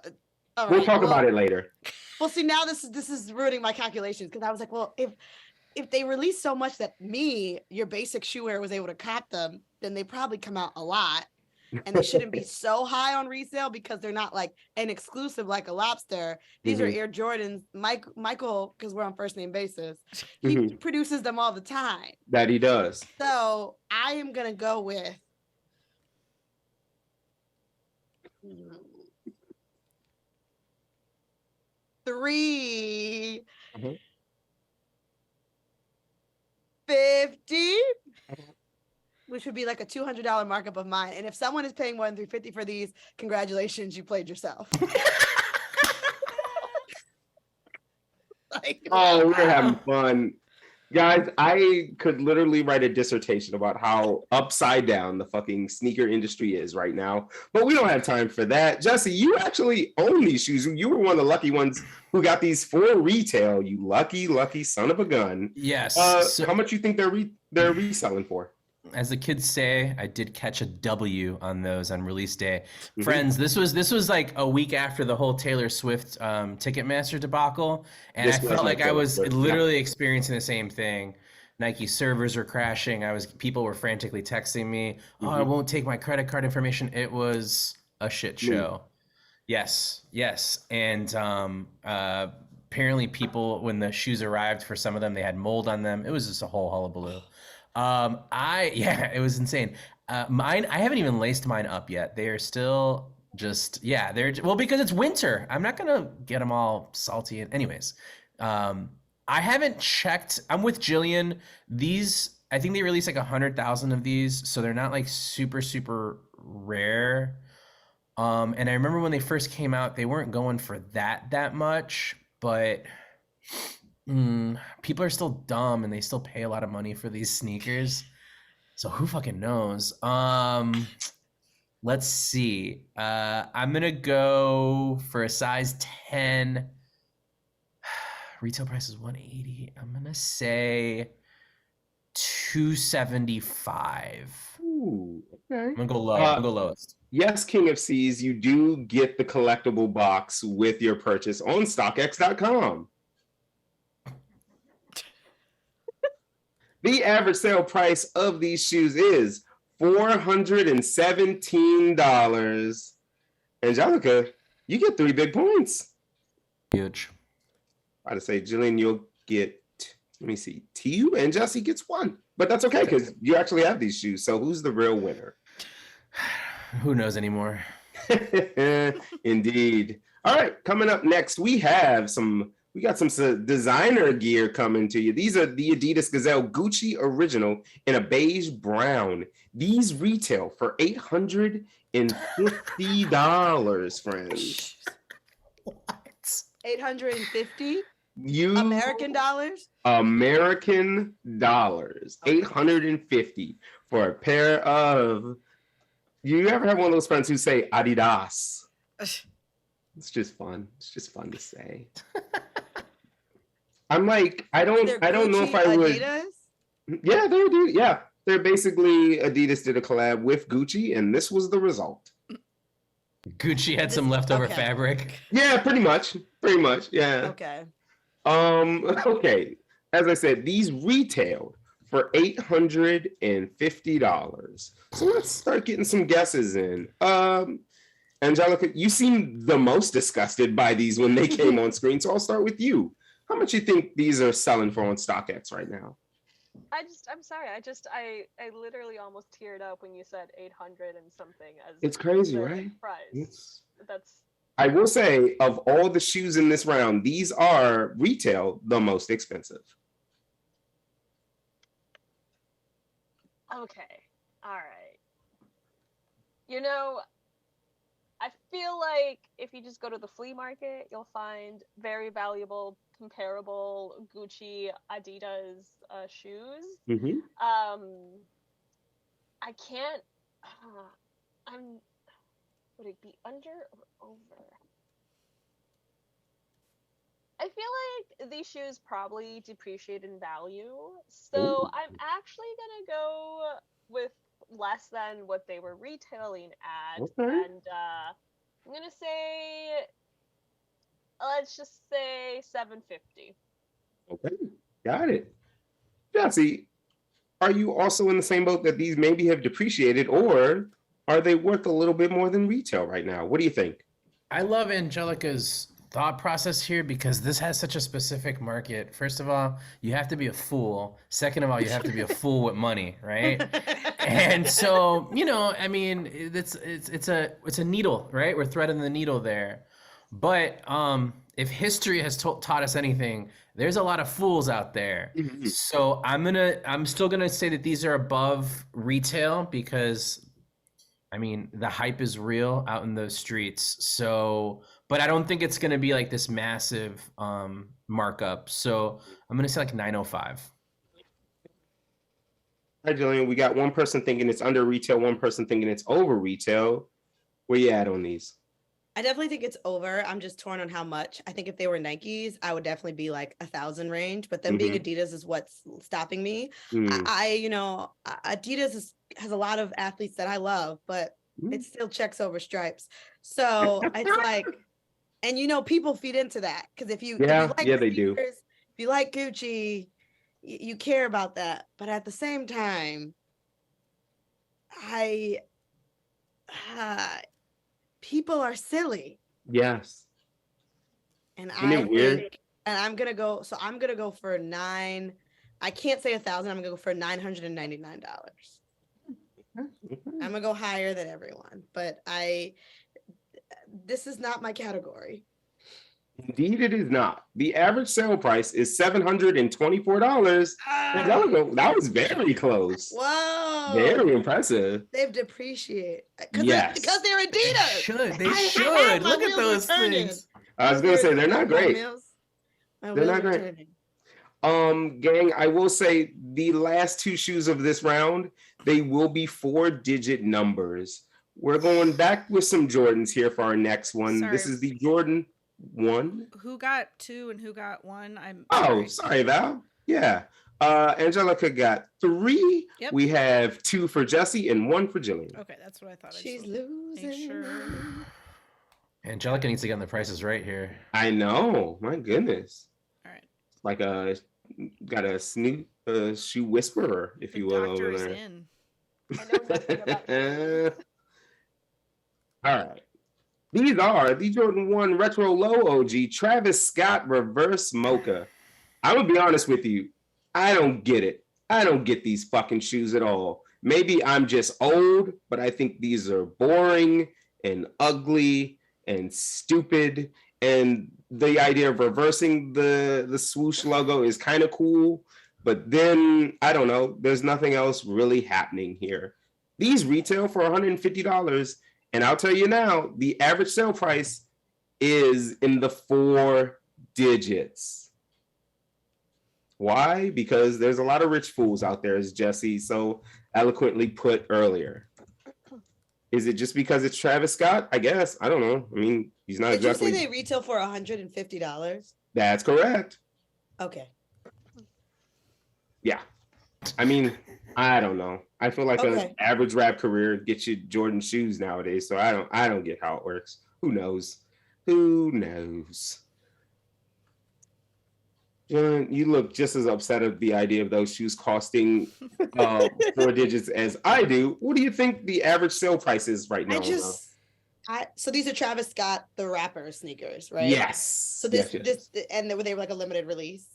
We'll right. talk Well, about it later. well, see, now this is ruining my calculations because I was like, well, if they release so much that your basic shoe wearer was able to cop them, then they probably come out a lot. And they shouldn't be so high on resale because they're not like an exclusive like a lobster. These are Air Jordans. Michael, because we're on first name basis, he produces them all the time. That he does. So I am gonna go with $350, which would be like a $200 markup of mine. And if someone is paying more than $350 for these, congratulations, you played yourself. Oh, we're having fun. Guys, I could literally write a dissertation about how upside down the fucking sneaker industry is right now, but we don't have time for that. Jesse, you actually own these shoes. You were one of the lucky ones who got these for retail. You lucky son of a gun. Yes. How much you think they're reselling for? As the kids say, I did catch a W on those on release day. Friends, this was like a week after the whole Taylor Swift Ticketmaster debacle, and I felt like I was literally experiencing the same thing. Nike servers were crashing. People were frantically texting me, "Oh, I won't take my credit card information." It was a shit show. Yes, and apparently people, when the shoes arrived, for some of them they had mold on them. It was just a whole hullabaloo. It was insane. Mine, I haven't even laced mine up yet. They are still just, because it's winter. I'm not gonna get them all salty. Anyways, I haven't checked. I'm with Jillian. These, I think they released like 100,000 of these, so they're not like super rare. And I remember when they first came out, they weren't going for that much, but people are still dumb and they still pay a lot of money for these sneakers. So who fucking knows? Let's see. I'm gonna go for a size 10. Retail price is 180. I'm gonna say 275. Ooh, okay. I'm gonna go low. I'm gonna go lowest. Yes, King of C's, you do get the collectible box with your purchase on StockX.com. The average sale price of these shoes is $417. Angelica, you get 3 big points. Huge. I'd say, Jillian, you'll get, let me see, 2, and Jesse gets 1. But that's okay, because you actually have these shoes. So who's the real winner? Who knows anymore? Indeed. All right, coming up next, we got some designer gear coming to you. These are the Adidas Gazelle Gucci Original in a beige brown. These retail for $850, friends. What? 850 You American dollars? American dollars. Okay. 850 for a pair of. You ever have one of those friends who say Adidas? It's just fun. It's just fun to say. I'm like, I don't know if I would. Adidas? Yeah, they do. Yeah, they're basically Adidas did a collab with Gucci, and this was the result. Gucci had some leftover fabric. Yeah, pretty much. Pretty much. Yeah. Okay. Okay. As I said, these retailed for $850. So let's start getting some guesses in. Angelica, you seem the most disgusted by these when they came on screen. So I'll start with you. How much you think these are selling for on StockX right now? I'm sorry. I literally almost teared up when you said 800 and something as It's crazy, the right? price. I will say, of all the shoes in this round, these are retail the most expensive. Okay. All right. You know, I feel like if you just go to the flea market, you'll find very valuable, comparable Gucci, Adidas shoes. Mm-hmm. I can't. Would it be under or over? I feel like these shoes probably depreciate in value, so I'm actually gonna go with less than what they were retailing at, and I'm gonna say, let's just say $750. Okay, got it. Jesse, are you also in the same boat that these maybe have depreciated, or are they worth a little bit more than retail right now? What do you think? I love Angelica's thought process here because this has such a specific market. First of all, you have to be a fool. Second of all, you have to be a fool with money, right? And so, I mean, it's a needle, right? We're threading the needle there. But if history has taught us anything, there's a lot of fools out there. Mm-hmm. So I'm still gonna say that these are above retail because, I mean, the hype is real out in those streets. So, but I don't think it's gonna be like this massive markup. So I'm gonna say like 905. All right, Jillian, we got one person thinking it's under retail, one person thinking it's over retail. Where you at on these? I definitely think it's over. I'm just torn on how much. I think if they were Nikes, I would definitely be like 1,000 range, but them being Adidas is what's stopping me. Adidas has a lot of athletes that I love, but it still checks over stripes. So it's like, and people feed into that. Because if you like they do. If you like Gucci, you care about that. But at the same time, people are silly. Yes. And weird? I'm gonna go for 9. I can't say 1,000. I'm gonna go for $999. I'm gonna go higher than everyone, but this is not my category. Indeed, it is not. The average sale price is $724. That was very close. Whoa. Very impressive. They've depreciated. Yes. Because they're Adidas. They should. Look at those things. I was going to say, they're not great. They're not great. Gang, I will say the last two shoes of this round, they will be 4-digit numbers. We're going back with some Jordans here for our next one. Sorry. This is the Jordan 1. Who got 2 and who got 1? Sorry, Val. Yeah. Angelica got 3. Yep. We have 2 for Jessie and 1 for Jillian. Okay, that's what I thought. She's losing. Sure. Angelica needs to get on the prices right here. I know. My goodness. All right. Like got a shoe whisperer, if you will, over there. In. I know nothing about shoes. All right. These are the Jordan 1 Retro Low OG Travis Scott Reverse Mocha. I'm going to be honest with you. I don't get it. I don't get these fucking shoes at all. Maybe I'm just old, but I think these are boring and ugly and stupid. And the idea of reversing the swoosh logo is kind of cool. But then, I don't know, there's nothing else really happening here. These retail for $150. And I'll tell you now, the average sale price is in the 4 digits. Why? Because there's a lot of rich fools out there, as Jesse so eloquently put earlier. Is it just because it's Travis Scott? I guess. I don't know. I mean, he's not exactly... Did you say they retail for $150? That's correct. Okay. Yeah. I mean, I don't know. I feel like an average rap career gets you Jordan shoes nowadays, so I don't get how it works. Who knows? Who knows? John, you look just as upset at the idea of those shoes costing 4 digits as I do. What do you think the average sale price is right now? So these are Travis Scott, the rapper sneakers, right? Yes. So this and they were like a limited release?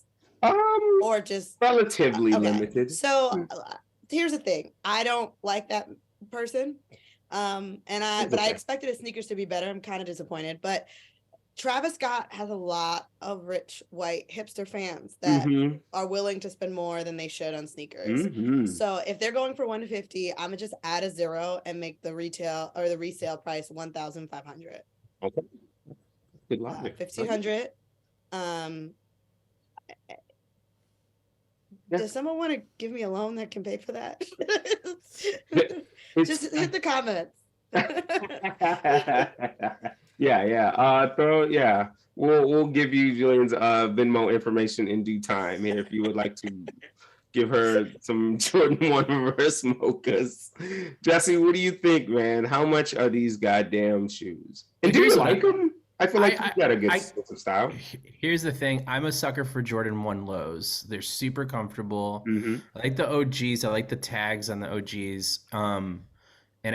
Or just relatively limited. So here's the thing. I don't like that person. But I expected his sneakers to be better. I'm kind of disappointed. But Travis Scott has a lot of rich white hipster fans that are willing to spend more than they should on sneakers. So if they're going for $150, I'm gonna just add a 0 and make the retail or the resale price $1,500. Okay. Good logic. $1,500. Does someone want to give me a loan that can pay for that? Just hit the comments. We'll give you Jillian's Venmo information in due time here if you would like to give her some Jordan 1 reverse mochas. Jesse, what do you think, man? How much are these goddamn shoes? And do you like them? I feel like you've got a good sense of style. Here's the thing. I'm a sucker for Jordan 1 lows. They're super comfortable. I like the OGs. I like the tags on the OGs. And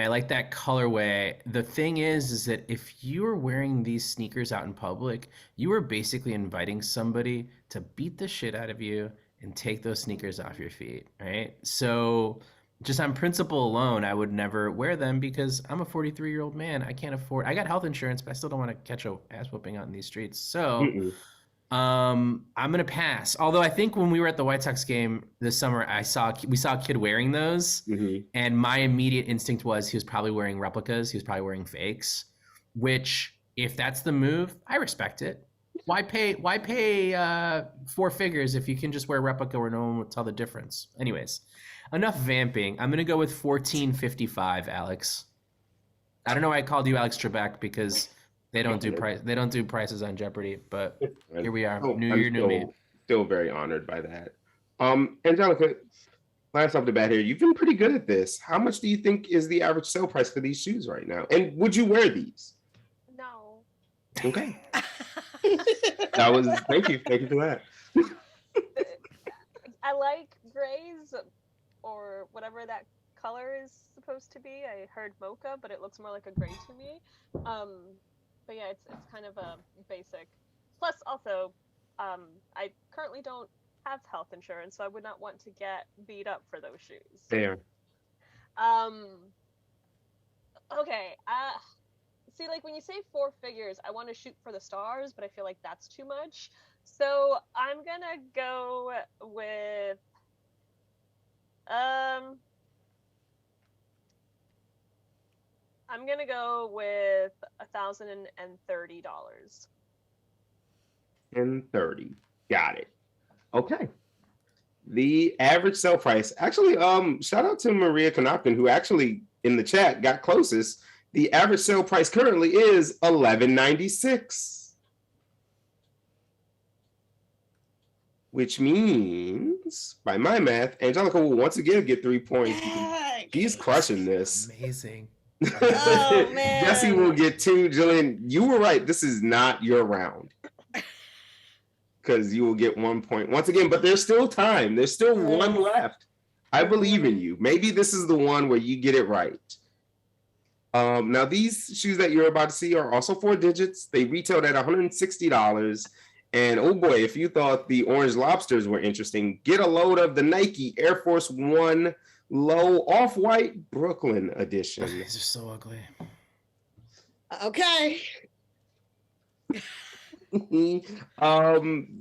I like that colorway. The thing is that if you are wearing these sneakers out in public, you are basically inviting somebody to beat the shit out of you and take those sneakers off your feet, right? So just on principle alone, I would never wear them because I'm a 43-year-old man. I can't afford. I got health insurance, but I still don't want to catch a ass whooping out in these streets. So I'm gonna pass. Although I think when we were at the White Sox game this summer, we saw a kid wearing those, and my immediate instinct was he was probably wearing replicas. He was probably wearing fakes. Which, if that's the move, I respect it. Why pay 4 figures if you can just wear a replica where no one would tell the difference? Anyways. Enough vamping. I'm gonna go with $14.55, Alex. I don't know why I called you Alex Trebek because they don't do prices on Jeopardy, but here we are. New year, new me. Still very honored by that. Angelica, last off the bat here, you've been pretty good at this. How much do you think is the average sale price for these shoes right now? And would you wear these? No. Okay. Thank you for that. I like grays or whatever that color is supposed to be. I heard mocha, but it looks more like a gray to me. But yeah, it's kind of a basic. Plus, also, I currently don't have health insurance, so I would not want to get beat up for those shoes. Fair. Okay. See, like when you say 4 figures, I want to shoot for the stars, but I feel like that's too much. So I'm gonna go with I'm gonna go with $1,030. And 30. Got it. Okay. The average sale price. Actually, shout out to Maria Konopkin, who actually in the chat got closest. The average sale price currently is $11.96. Which means, by my math, Angelica will once again get 3 points. He's crushing this. Amazing. Oh, man. Jesse will get 2. Jillian, you were right. This is not your round. Because you will get 1 point once again, but there's still time. There's still one left. I believe in you. Maybe this is the one where you get it right. Now, these shoes that you're about to see are also 4 digits. They retailed at $160. And oh boy, if you thought the orange lobsters were interesting, get a load of the Nike Air Force One Low Off-White Brooklyn edition. These are so ugly. Okay.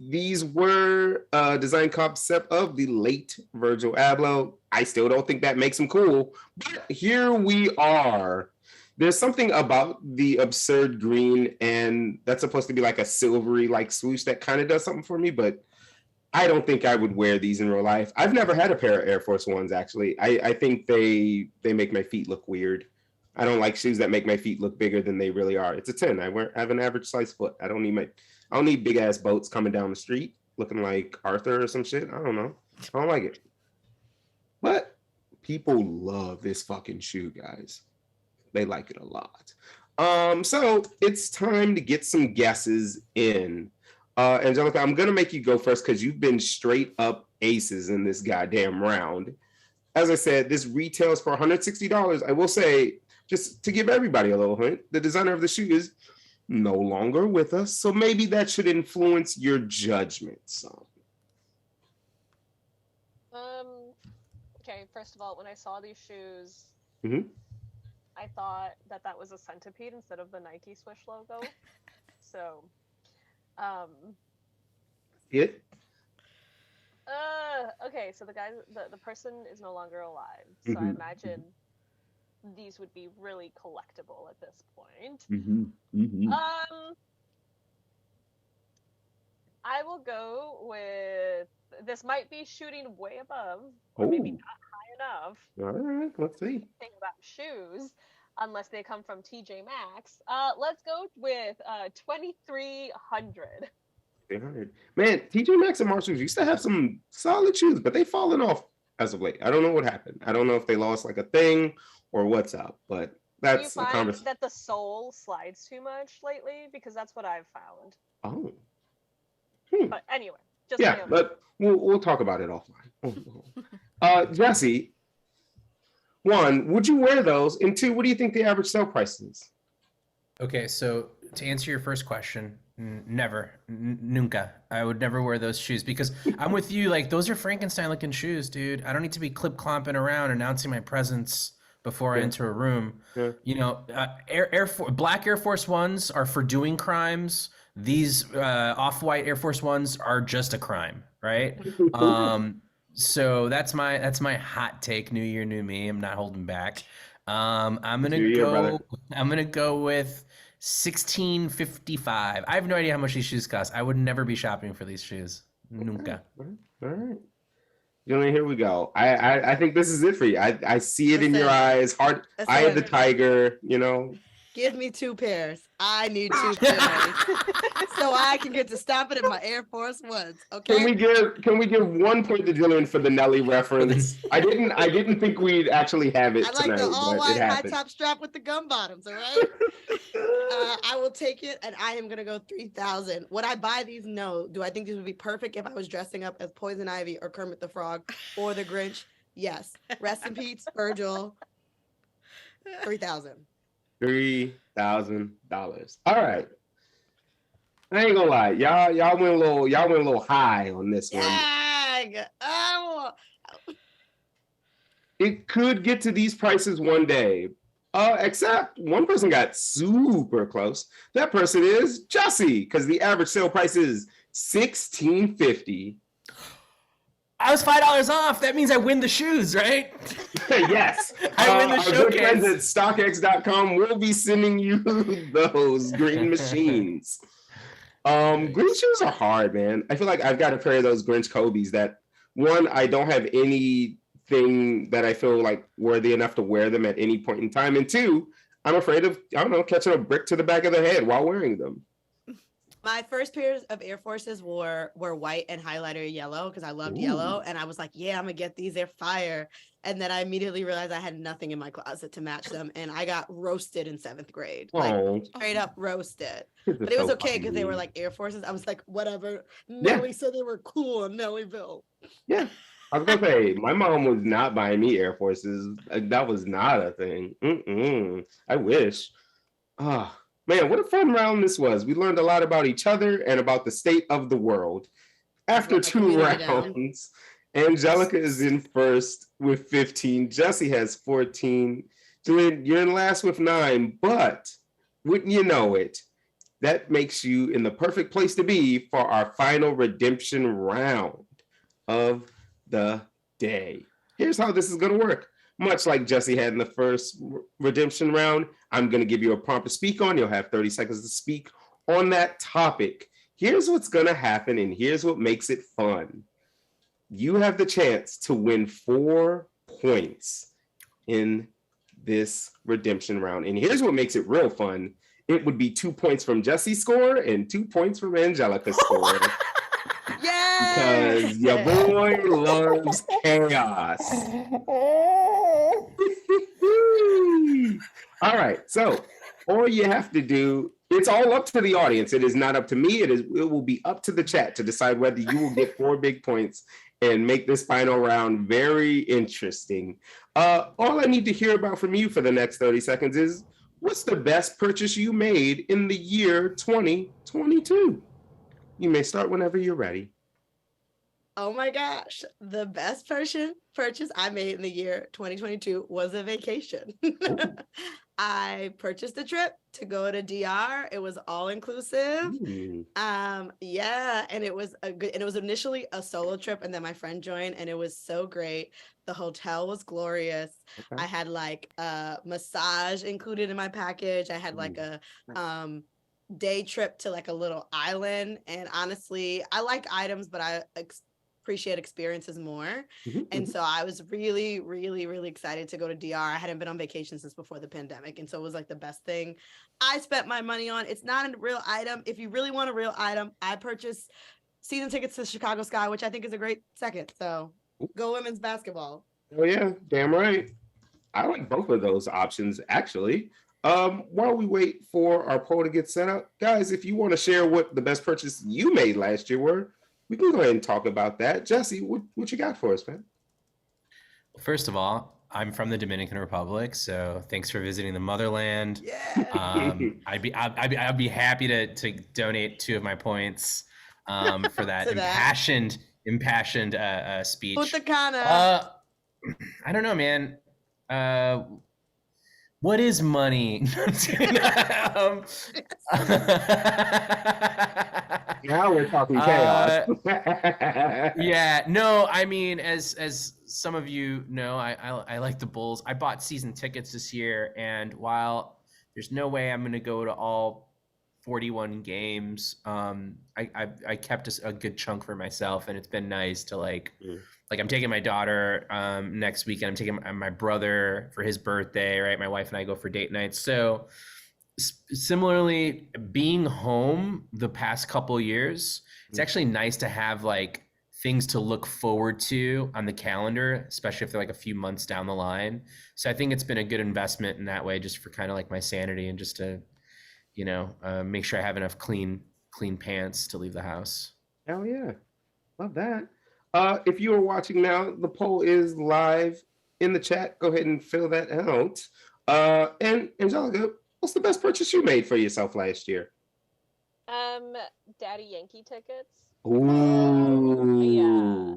These were design concept of the late Virgil Abloh. I still don't think that makes him cool, but here we are. There's something about the absurd green, and that's supposed to be like a silvery like swoosh that kind of does something for me, but I don't think I would wear these in real life. I've never had a pair of Air Force Ones, actually. I think they make my feet look weird. I don't like shoes that make my feet look bigger than they really are. It's a 10. I have an average size foot. I don't need big ass boats coming down the street looking like Arthur or some shit. I don't know. I don't like it. But people love this fucking shoe, guys. They like it a lot. So it's time to get some guesses in. Angelica, I'm gonna make you go first because you've been straight up aces in this goddamn round. As I said, this retails for $160. I will say, just to give everybody a little hint, the designer of the shoe is no longer with us, so maybe that should influence your judgment some. Okay, first of all, when I saw these shoes, Mm-hmm. I thought that was a centipede instead of the Nike Swish logo. So, It? okay, so the person is no longer alive. So I imagine these would be really collectible at this point. I will go with, this might be shooting way above, or maybe not high enough. All right, let's see. Think about shoes, unless they come from TJ Maxx. Let's go with 2,300. Man, TJ Maxx and Marshalls used to have some solid shoes, but they've fallen off as of late. I don't know what happened. I don't know if they lost like a thing or what's up, but that's Do you find that the sole slides too much lately? Because that's what I've found. Oh. But anyway, just yeah, but we'll talk about it offline. Jesse, 1, would you wear those? And 2, what do you think the average sale price is? Okay, so to answer your first question, never, nunca. I would never wear those shoes because I'm with you. Like, those are Frankenstein-looking shoes, dude. I don't need to be clip-clomping around announcing my presence before I enter a room. Yeah. You know, black Air Force Ones are for doing crimes. These off-white Air Force Ones are just a crime, right? So that's my hot take. New year, new me. I'm not holding back. I'm gonna go with 1655. I have no idea how much these shoes cost. I would never be shopping for these shoes. Nunca. All right. Jillian, here we go. I think this is it for you. I see it in your eyes. Heart, eye of the tiger, you know. Give me 2 pairs. I need 2 pairs. So I can get to stop it at my Air Force Ones. Okay. Can we give 1 point to Jillian for the Nelly reference? I didn't think we'd actually have it tonight. I like the all white high top strap with the gum bottoms, all right? I will take it, and I am gonna go 3,000. Would I buy these? No. Do I think these would be perfect if I was dressing up as Poison Ivy or Kermit the Frog or the Grinch? Yes. Rest in peace, Virgil. 3,000. $3,000. All right. I ain't gonna lie, y'all went a little high on this one. It could get to these prices one day. Except one person got super close. That person is Jesse, because the average sale price is $16.50. I was $5 off. That means I win the shoes, right? Yes. I win the our good friends at showcase. StockX.com will be sending you those green machines. Green shoes are hard, man. I feel like I've got a pair of those Grinch Kobe's that, one, I don't have anything that I feel like worthy enough to wear them at any point in time. And two, I'm afraid of, I don't know, catching a brick to the back of the head while wearing them. My first pairs of Air Forces were white and highlighter yellow because I loved yellow. And I was like, yeah, I'm going to get these. They're fire. And then I immediately realized I had nothing in my closet to match them. And I got roasted in 7th grade. Like straight up roasted. But it was okay because they were like Air Forces. I was like, whatever. Nelly said they were cool in Nellyville. Yeah. I was going to say, my mom was not buying me Air Forces. That was not a thing. I wish. Man, what a fun round this was. We learned a lot about each other and about the state of the world. After 2 rounds, Angelica is in first with 15. Jesse has 14. Jillian, you're in last with 9. But wouldn't you know it, that makes you in the perfect place to be for our final redemption round of the day. Here's how this is going to work. Much like Jesse had in the first redemption round, I'm going to give you a prompt to speak on. You'll have 30 seconds to speak on that topic. Here's what's going to happen, and here's what makes it fun. You have the chance to win 4 points in this redemption round. And here's what makes it real fun. It would be 2 points from Jesse's score and 2 points from Angelica's score. Because your boy loves chaos. All right, so all you have to do, it's all up to the audience. It is not up to me. It will be up to the chat to decide whether you will get 4 big points and make this final round very interesting. All I need to hear about from you for the next 30 seconds is, what's the best purchase you made in the year 2022? You may start whenever you're ready. Oh my gosh. The best purchase I made in the year 2022 was a vacation. I purchased a trip to go to DR. It was all inclusive. Yeah, and it was initially a solo trip, and then my friend joined, and it was so great. The hotel was glorious. I had like a massage included in my package. I had like a day trip to like a little island, and honestly, I like items, but I appreciate experiences more. And so I was really, really, really excited to go to DR. I hadn't been on vacation since before the pandemic. And so it was like the best thing I spent my money on. It's not a real item. If you really want a real item, I purchased season tickets to Chicago Sky, which I think is a great second. So go women's basketball. Oh yeah, damn right. I like both of those options, actually. While we wait for our poll to get set up, guys, if you want to share what the best purchase you made last year were, we can go ahead and talk about that. Jesse, what you got for us, man? First of all, I'm from the Dominican Republic, so thanks for visiting the motherland. Yeah. I'd be happy to donate 2 of my points for that impassioned speech. Putacana. I don't know, man. What is money? Now we're talking chaos. Yeah, no, I mean, as some of you know, I like the Bulls. I bought season tickets this year, and while there's no way I'm going to go to all 41 games, I kept a good chunk for myself, and it's been nice to like I'm taking my daughter next weekend. I'm taking my brother for his birthday, right? My wife and I go for date nights. So similarly, being home the past couple years, it's actually nice to have like things to look forward to on the calendar, especially if they're like a few months down the line. So I think it's been a good investment in that way, just for kind of like my sanity and just to, make sure I have enough clean pants to leave the house. Hell yeah. Love that. If you are watching now, the poll is live in the chat. Go ahead and fill that out. And Angelica, what's the best purchase you made for yourself last year? Daddy Yankee tickets. Ooh. Yeah.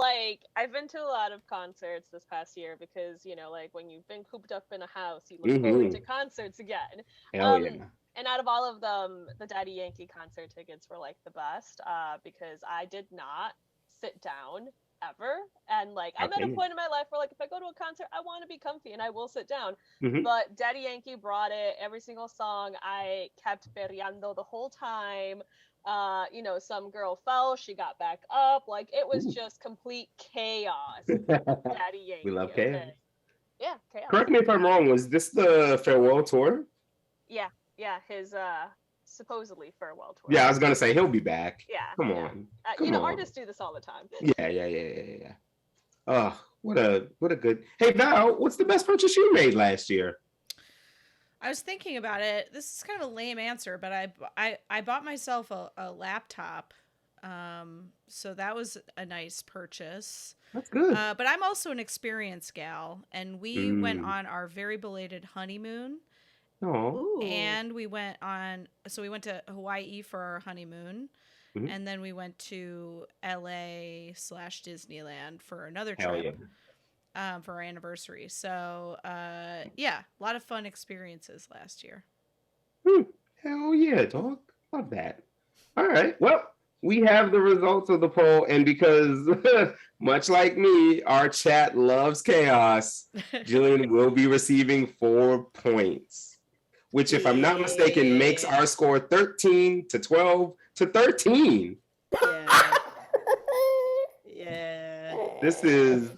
like, I've been to a lot of concerts this past year because, you know, like when you've been cooped up in a house, you look forward to concerts again. Hell yeah. And out of all of them, the Daddy Yankee concert tickets were like the best because I did not sit down ever. And like, I'm at a point in my life where like, if I go to a concert, I want to be comfy and I will sit down. But Daddy Yankee brought it. Every single song, I kept perreando the whole time. You know, some girl fell, she got back up. Like, it was just complete chaos. Daddy Yankee. We love chaos. Okay. Yeah, chaos. Correct me if I'm wrong. Was this the farewell tour? Yeah, his supposedly farewell tour. Yeah, I was gonna say he'll be back. Yeah. Come on. You know, artists do this all the time. Yeah. Oh, what a good. Hey Val, what's the best purchase you made last year? I was thinking about it. This is kind of a lame answer, but I bought myself a laptop. So that was a nice purchase. That's good. But I'm also an experience gal, and we went on our very belated honeymoon. Oh. And we went to Hawaii for our honeymoon. And then we went to LA/Disneyland for another trip. For our anniversary. So yeah, a lot of fun experiences last year. Hell yeah, dog. Love that. All right. Well, we have the results of the poll, and because much like me, our chat loves chaos, Jillian will be receiving 4 points. Which, if I'm not mistaken, makes our score 13-12-13. Yeah. This is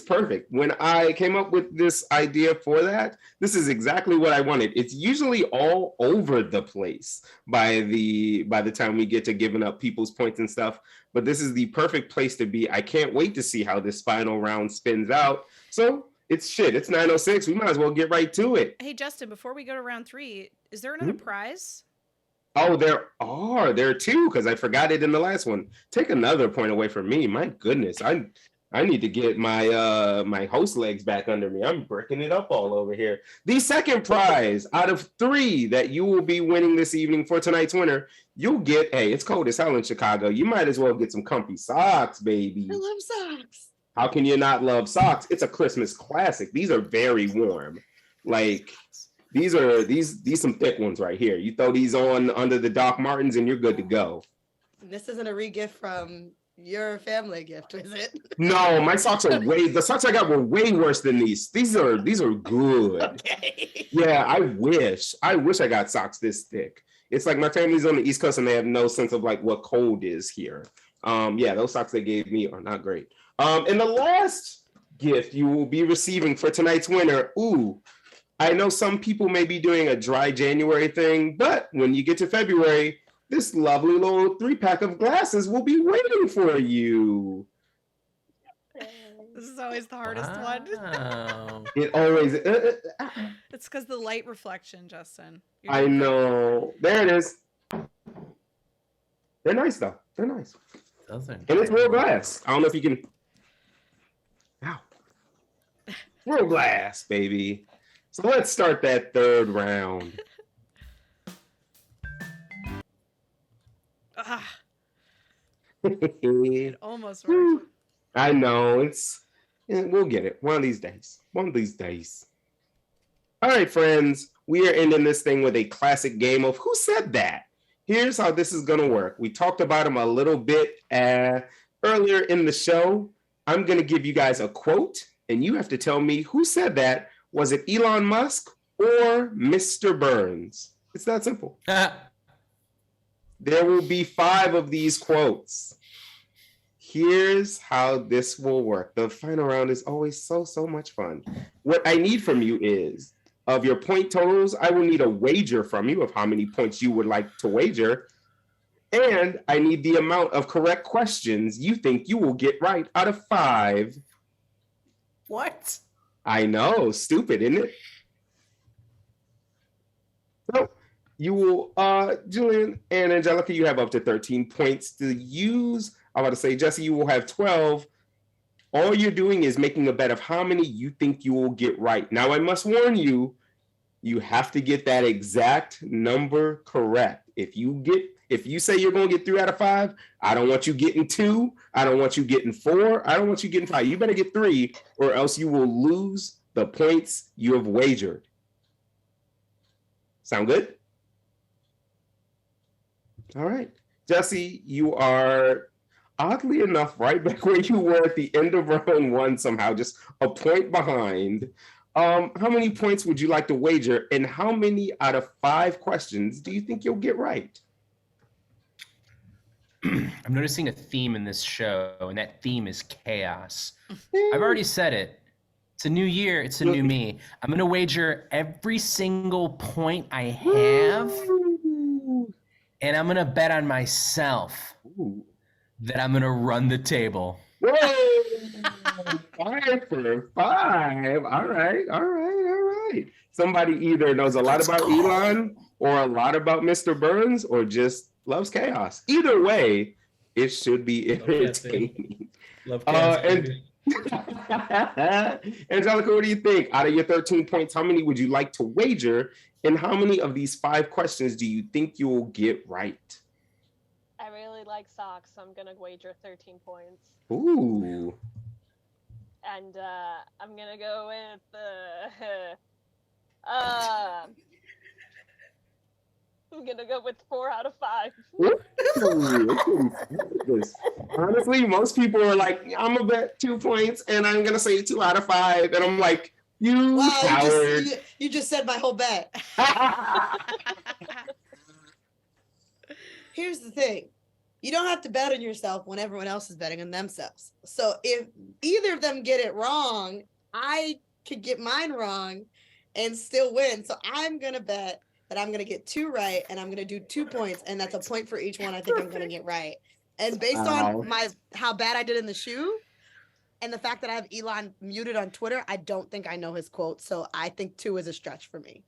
perfect. When I came up with this idea for that, this is exactly what I wanted. It's usually all over the place by the time we get to giving up people's points and stuff, but this is the perfect place to be. I can't wait to see how this final round spins out. So it's 9:06. We might as well get right to it. Hey, Justin, before we go to round 3, is there another prize? Oh, there are 2, because I forgot it in the last one. Take another point away from me. My goodness, I need to get my my host legs back under me. I'm breaking it up all over here. The second prize out of 3 that you will be winning this evening for tonight's winner, you'll get, hey, it's cold as hell in Chicago. You might as well get some comfy socks, baby. I love socks. How can you not love socks? It's a Christmas classic. These are very warm. Like, these some thick ones right here. You throw these on under the Doc Martens and you're good to go. This isn't a re-gift from your family gift, is it? No, my socks are the socks I got were way worse than these. These are good. Okay. Yeah, I wish I got socks this thick. It's like my family's on the East Coast and they have no sense of like what cold is here. Yeah, those socks they gave me are not great. And the last gift you will be receiving for tonight's winner, I know some people may be doing a dry January thing, but when you get to February, this lovely little 3-pack of glasses will be waiting for you. This is always the hardest one. It always... It's because the light reflection, Justin. I know. There it is. They're nice, though. They're nice. And it's real glass. I don't know if you can... Ow. Real glass, baby. So let's start that third round. It almost worked. I know. We'll get it. One of these days. All right, friends. We are ending this thing with a classic game of Who Said That? Here's how this is going to work. We talked about them a little bit earlier in the show. I'm going to give you guys a quote, and you have to tell me who said that. Was it Elon Musk or Mr. Burns? It's that simple. There will be 5 of these quotes. Here's how this will work. The final round is always so much fun. What I need from you is, of your point totals, I will need a wager from you of how many points you would like to wager. And I need the amount of correct questions you think you will get right out of 5. What? I know, stupid, isn't it? So you will, Jillian and Angelica, you have up to 13 points to use. I want to say, Jesse, you will have 12. All you're doing is making a bet of how many you think you will get right. Now, I must warn you, you have to get that exact number correct. If you get If you say you're going to get 3 out of 5, I don't want you getting 2. I don't want you getting 4. I don't want you getting 5. You better get 3 or else you will lose the points you have wagered. Sound good? All right. Jesse, you are oddly enough right back where you were at the end of round 1 somehow, just a point behind. How many points would you like to wager, and how many out of 5 questions do you think you'll get right? I'm noticing a theme in this show, and that theme is chaos. I've already said it. It's a new year. It's a new me. I'm going to wager every single point I have, and I'm going to bet on myself that I'm going to run the table. Whoa! 5 for 5. All right. Somebody either knows a lot about Elon or a lot about Mr. Burns or just loves chaos. Either way, it should be entertaining. Love chaos. Angelica, what do you think? Out of your 13 points, how many would you like to wager? And how many of these 5 questions do you think you'll get right? I really like socks, so I'm going to wager 13 points. Ooh. And I'm going to go with... I'm going to go with 4 out of 5. Honestly, most people are like, I'm going to bet 2 points, and I'm going to say 2 out of 5. And I'm like, you coward. You just said my whole bet. Here's the thing. You don't have to bet on yourself when everyone else is betting on themselves. So if either of them get it wrong, I could get mine wrong and still win. So I'm going to bet that I'm going to get 2 right, and I'm going to do 2 points, and that's a point for each one I think I'm going to get right. And based on how bad I did in the shoe and the fact that I have Elon muted on Twitter, I don't think I know his quote. So I think 2 is a stretch for me.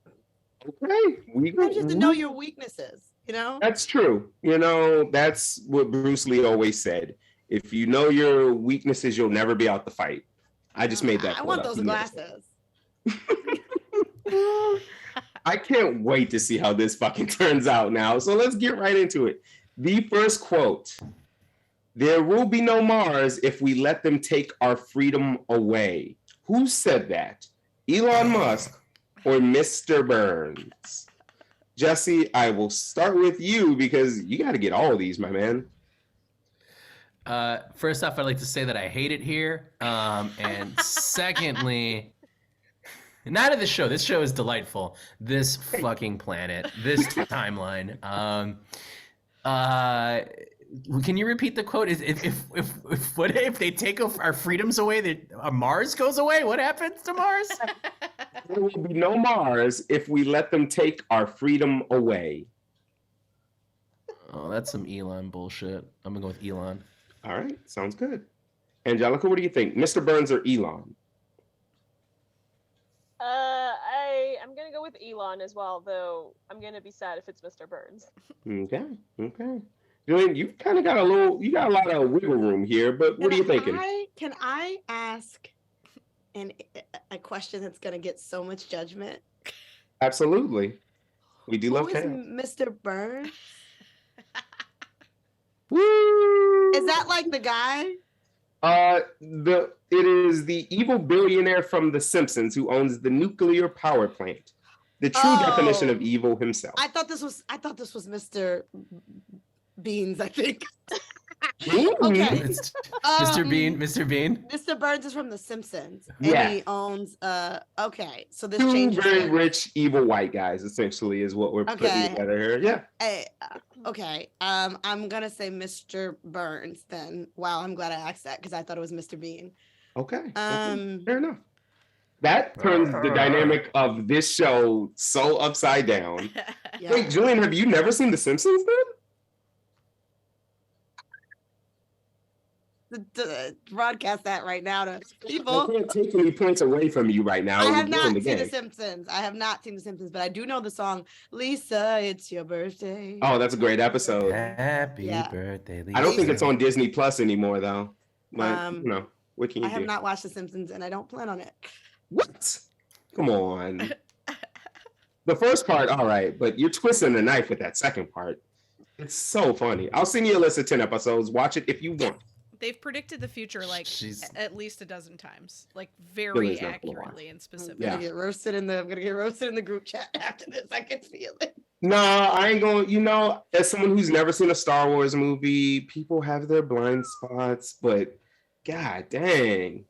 Okay. You just have to know your weaknesses, you know? That's true. You know, that's what Bruce Lee always said. If you know your weaknesses, you'll never be out the fight. I just made that. I want those glasses. I can't wait to see how this fucking turns out now. So let's get right into it. The first quote: "There will be no Mars if we let them take our freedom away." Who said that? Elon Musk or Mr. Burns? Jesse, I will start with you because you got to get all of these, my man. First off, I'd like to say that I hate it here. And secondly, not of the show. This show is delightful. This fucking planet, this timeline. Can you repeat the quote? If they take our freedoms away, Mars goes away? What happens to Mars? There will be no Mars if we let them take our freedom away. Oh, that's some Elon bullshit. I'm gonna go with Elon. All right, sounds good. Angelica, what do you think? Mr. Burns or Elon? I'm gonna go with Elon as well, though I'm gonna be sad if it's Mr. Burns. Okay. Jillian, you kind of got a lot of wiggle room here, but what are you thinking? Can I ask a question that's gonna get so much judgment? Absolutely. We do love chaos. Mr. Burns? Woo! Is that like the guy? It is the evil billionaire from The Simpsons who owns the nuclear power plant. The true definition of evil himself. I thought this was Mr. Beans, I think. Okay. Mr. Bean. Mr. Burns is from The Simpsons. And he owns okay. So this 2 changes very things. Rich evil white guys, essentially, is what we're putting together here. Yeah. Okay. I'm gonna say Mr. Burns then. Wow, I'm glad I asked that because I thought it was Mr. Bean. Okay. Fair enough. That turns the dynamic of this show so upside down. Yeah. Wait, Jillian, have you never seen The Simpsons then? Broadcast that right now to people. I can't take any points away from you right now. I have not seen The Simpsons. But I do know the song, Lisa, it's your birthday. Oh, that's a great episode. Happy birthday, Lisa. I don't think it's on Disney Plus anymore, though. But, what can you do? I have not watched The Simpsons, and I don't plan on it. What? Come on. The first part, all right, but you're twisting the knife with that second part. It's so funny. I'll send you a list of 10 episodes. Watch it if you want. They've predicted the future like at least a dozen times, like very Billy's not gonna accurately and I'm specifically. gonna get roasted in the group chat after this. I can feel it. No, I ain't going. You know, as someone who's never seen a Star Wars movie, people have their blind spots, but god dang.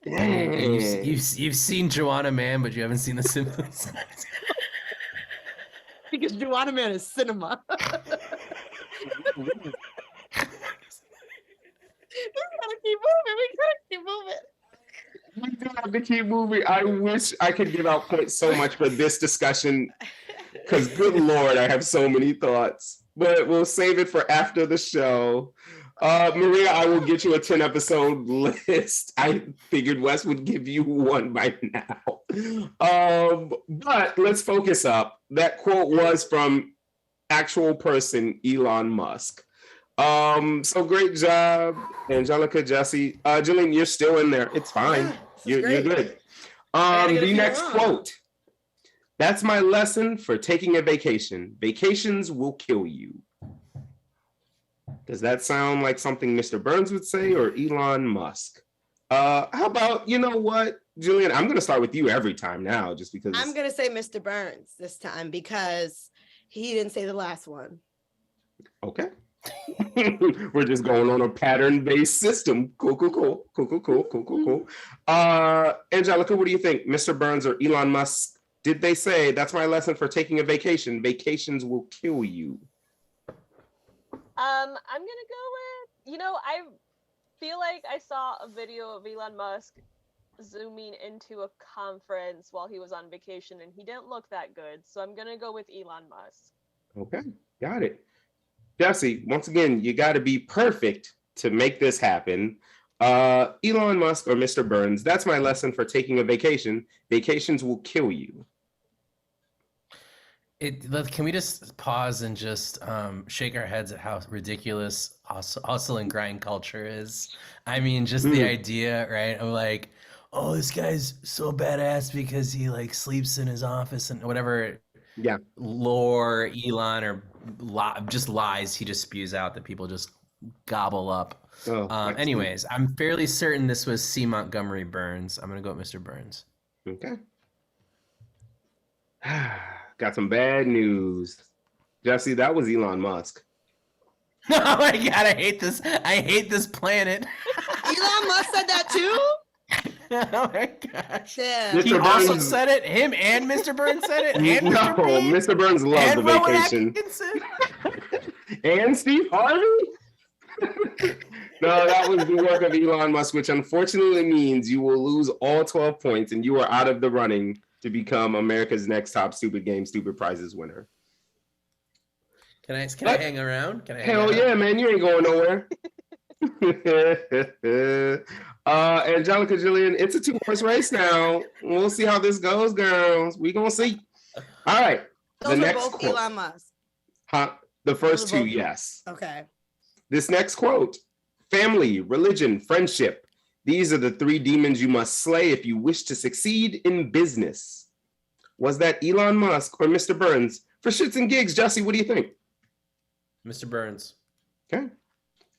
You've seen Joanna Man, but you haven't seen The Simpsons. Because Joanna Man is cinema. We gotta keep moving. We do have to keep moving. I wish I could give out points so much for this discussion, because good Lord, I have so many thoughts. But we'll save it for after the show. Maria, I will get you a 10 episode list. I figured Wes would give you one by now. But let's focus up. That quote was from actual person, Elon Musk. So great job, Angelica, Jesse. Jillian, you're still in there. It's fine. You're good. The next quote. That's my lesson for taking a vacation. Vacations will kill you. Does that sound like something Mr. Burns would say or Elon Musk? How about, you know what, Jillian, I'm going to start with you every time now, just because. I'm going to say Mr. Burns this time because he didn't say the last one. Okay. We're just going on a pattern-based system. Cool. Angelica, what do you think? Mr. Burns or Elon Musk? Did they say, that's my lesson for taking a vacation? Vacations will kill you. I'm gonna go with, I feel like I saw a video of Elon Musk zooming into a conference while he was on vacation and he didn't look that good. So I'm gonna go with Elon Musk. Okay, got it. Jesse, once again, you got to be perfect to make this happen. Elon Musk or Mr. Burns, that's my lesson for taking a vacation. Vacations will kill you. Can we just pause and just shake our heads at how ridiculous hustle and grind culture is? I mean, just the idea, right, of like, oh, this guy's so badass because he like sleeps in his office and whatever. Yeah. Lore, Elon, or just lies he just spews out that people just gobble up. Anyways, I'm fairly certain this was C. Montgomery Burns. I'm gonna go with Mr. Burns. Okay. Got some bad news. Jesse, that was Elon Musk. Oh my god, I hate this. I hate this planet. Elon Musk said that too? Oh my gosh. Yeah. He also said it. Him and Mr. Burns said it. And No, Mr. Mr. Burns loved the vacation. And Steve Harvey? No, that was the work of Elon Musk, which unfortunately means you will lose all 12 points and you are out of the running to become America's next top stupid game, stupid prizes winner. Can I hang around? Hell yeah, man. You ain't going nowhere. Angelica, Jillian, it's a 2-horse race now. We'll see how this goes, girls. We gonna see. All right. Those the are next both quote. Elon Musk. Huh? The first two, yes. Okay. This next quote: family, religion, friendship. These are the 3 demons you must slay if you wish to succeed in business. Was that Elon Musk or Mr. Burns? For shits and gigs, Jesse, what do you think? Mr. Burns. Okay.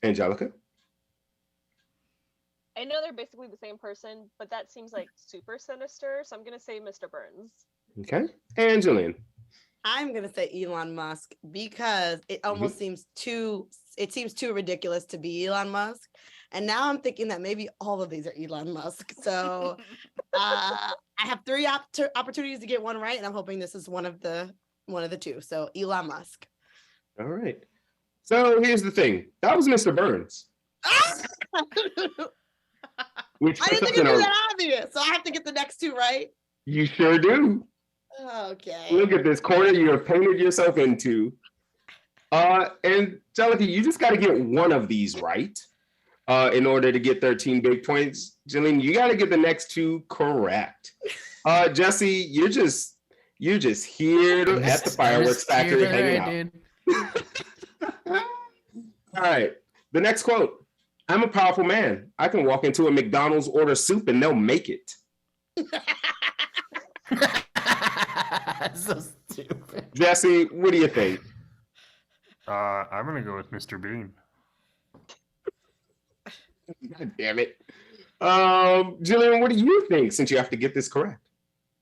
Angelica? I know they're basically the same person, but that seems like super sinister, so I'm gonna say Mr. Burns. Okay. And Jillian? I'm gonna say Elon Musk because it almost seems too ridiculous to be Elon Musk. And now I'm thinking that maybe all of these are Elon Musk. So I have 3 opportunities to get one right, and I'm hoping this is one of the 2. So Elon Musk. All right. So here's the thing. That was Mr. Burns. Which I didn't think it was that obvious. So I have to get the next 2 right. You sure do. Okay. Look at this corner you have painted yourself into. Angelica, you just got to get one of these right in order to get 13 big points. Jillian, you got to get the next 2 correct. Jesse, you're just here at the fireworks factory hanging out. All right. The next quote. I'm a powerful man. I can walk into a McDonald's, order soup, and they'll make it. Stupid. Jesse, what do you think? I'm gonna go with Mr. Bean. God damn it. Jillian, what do you think since you have to get this correct?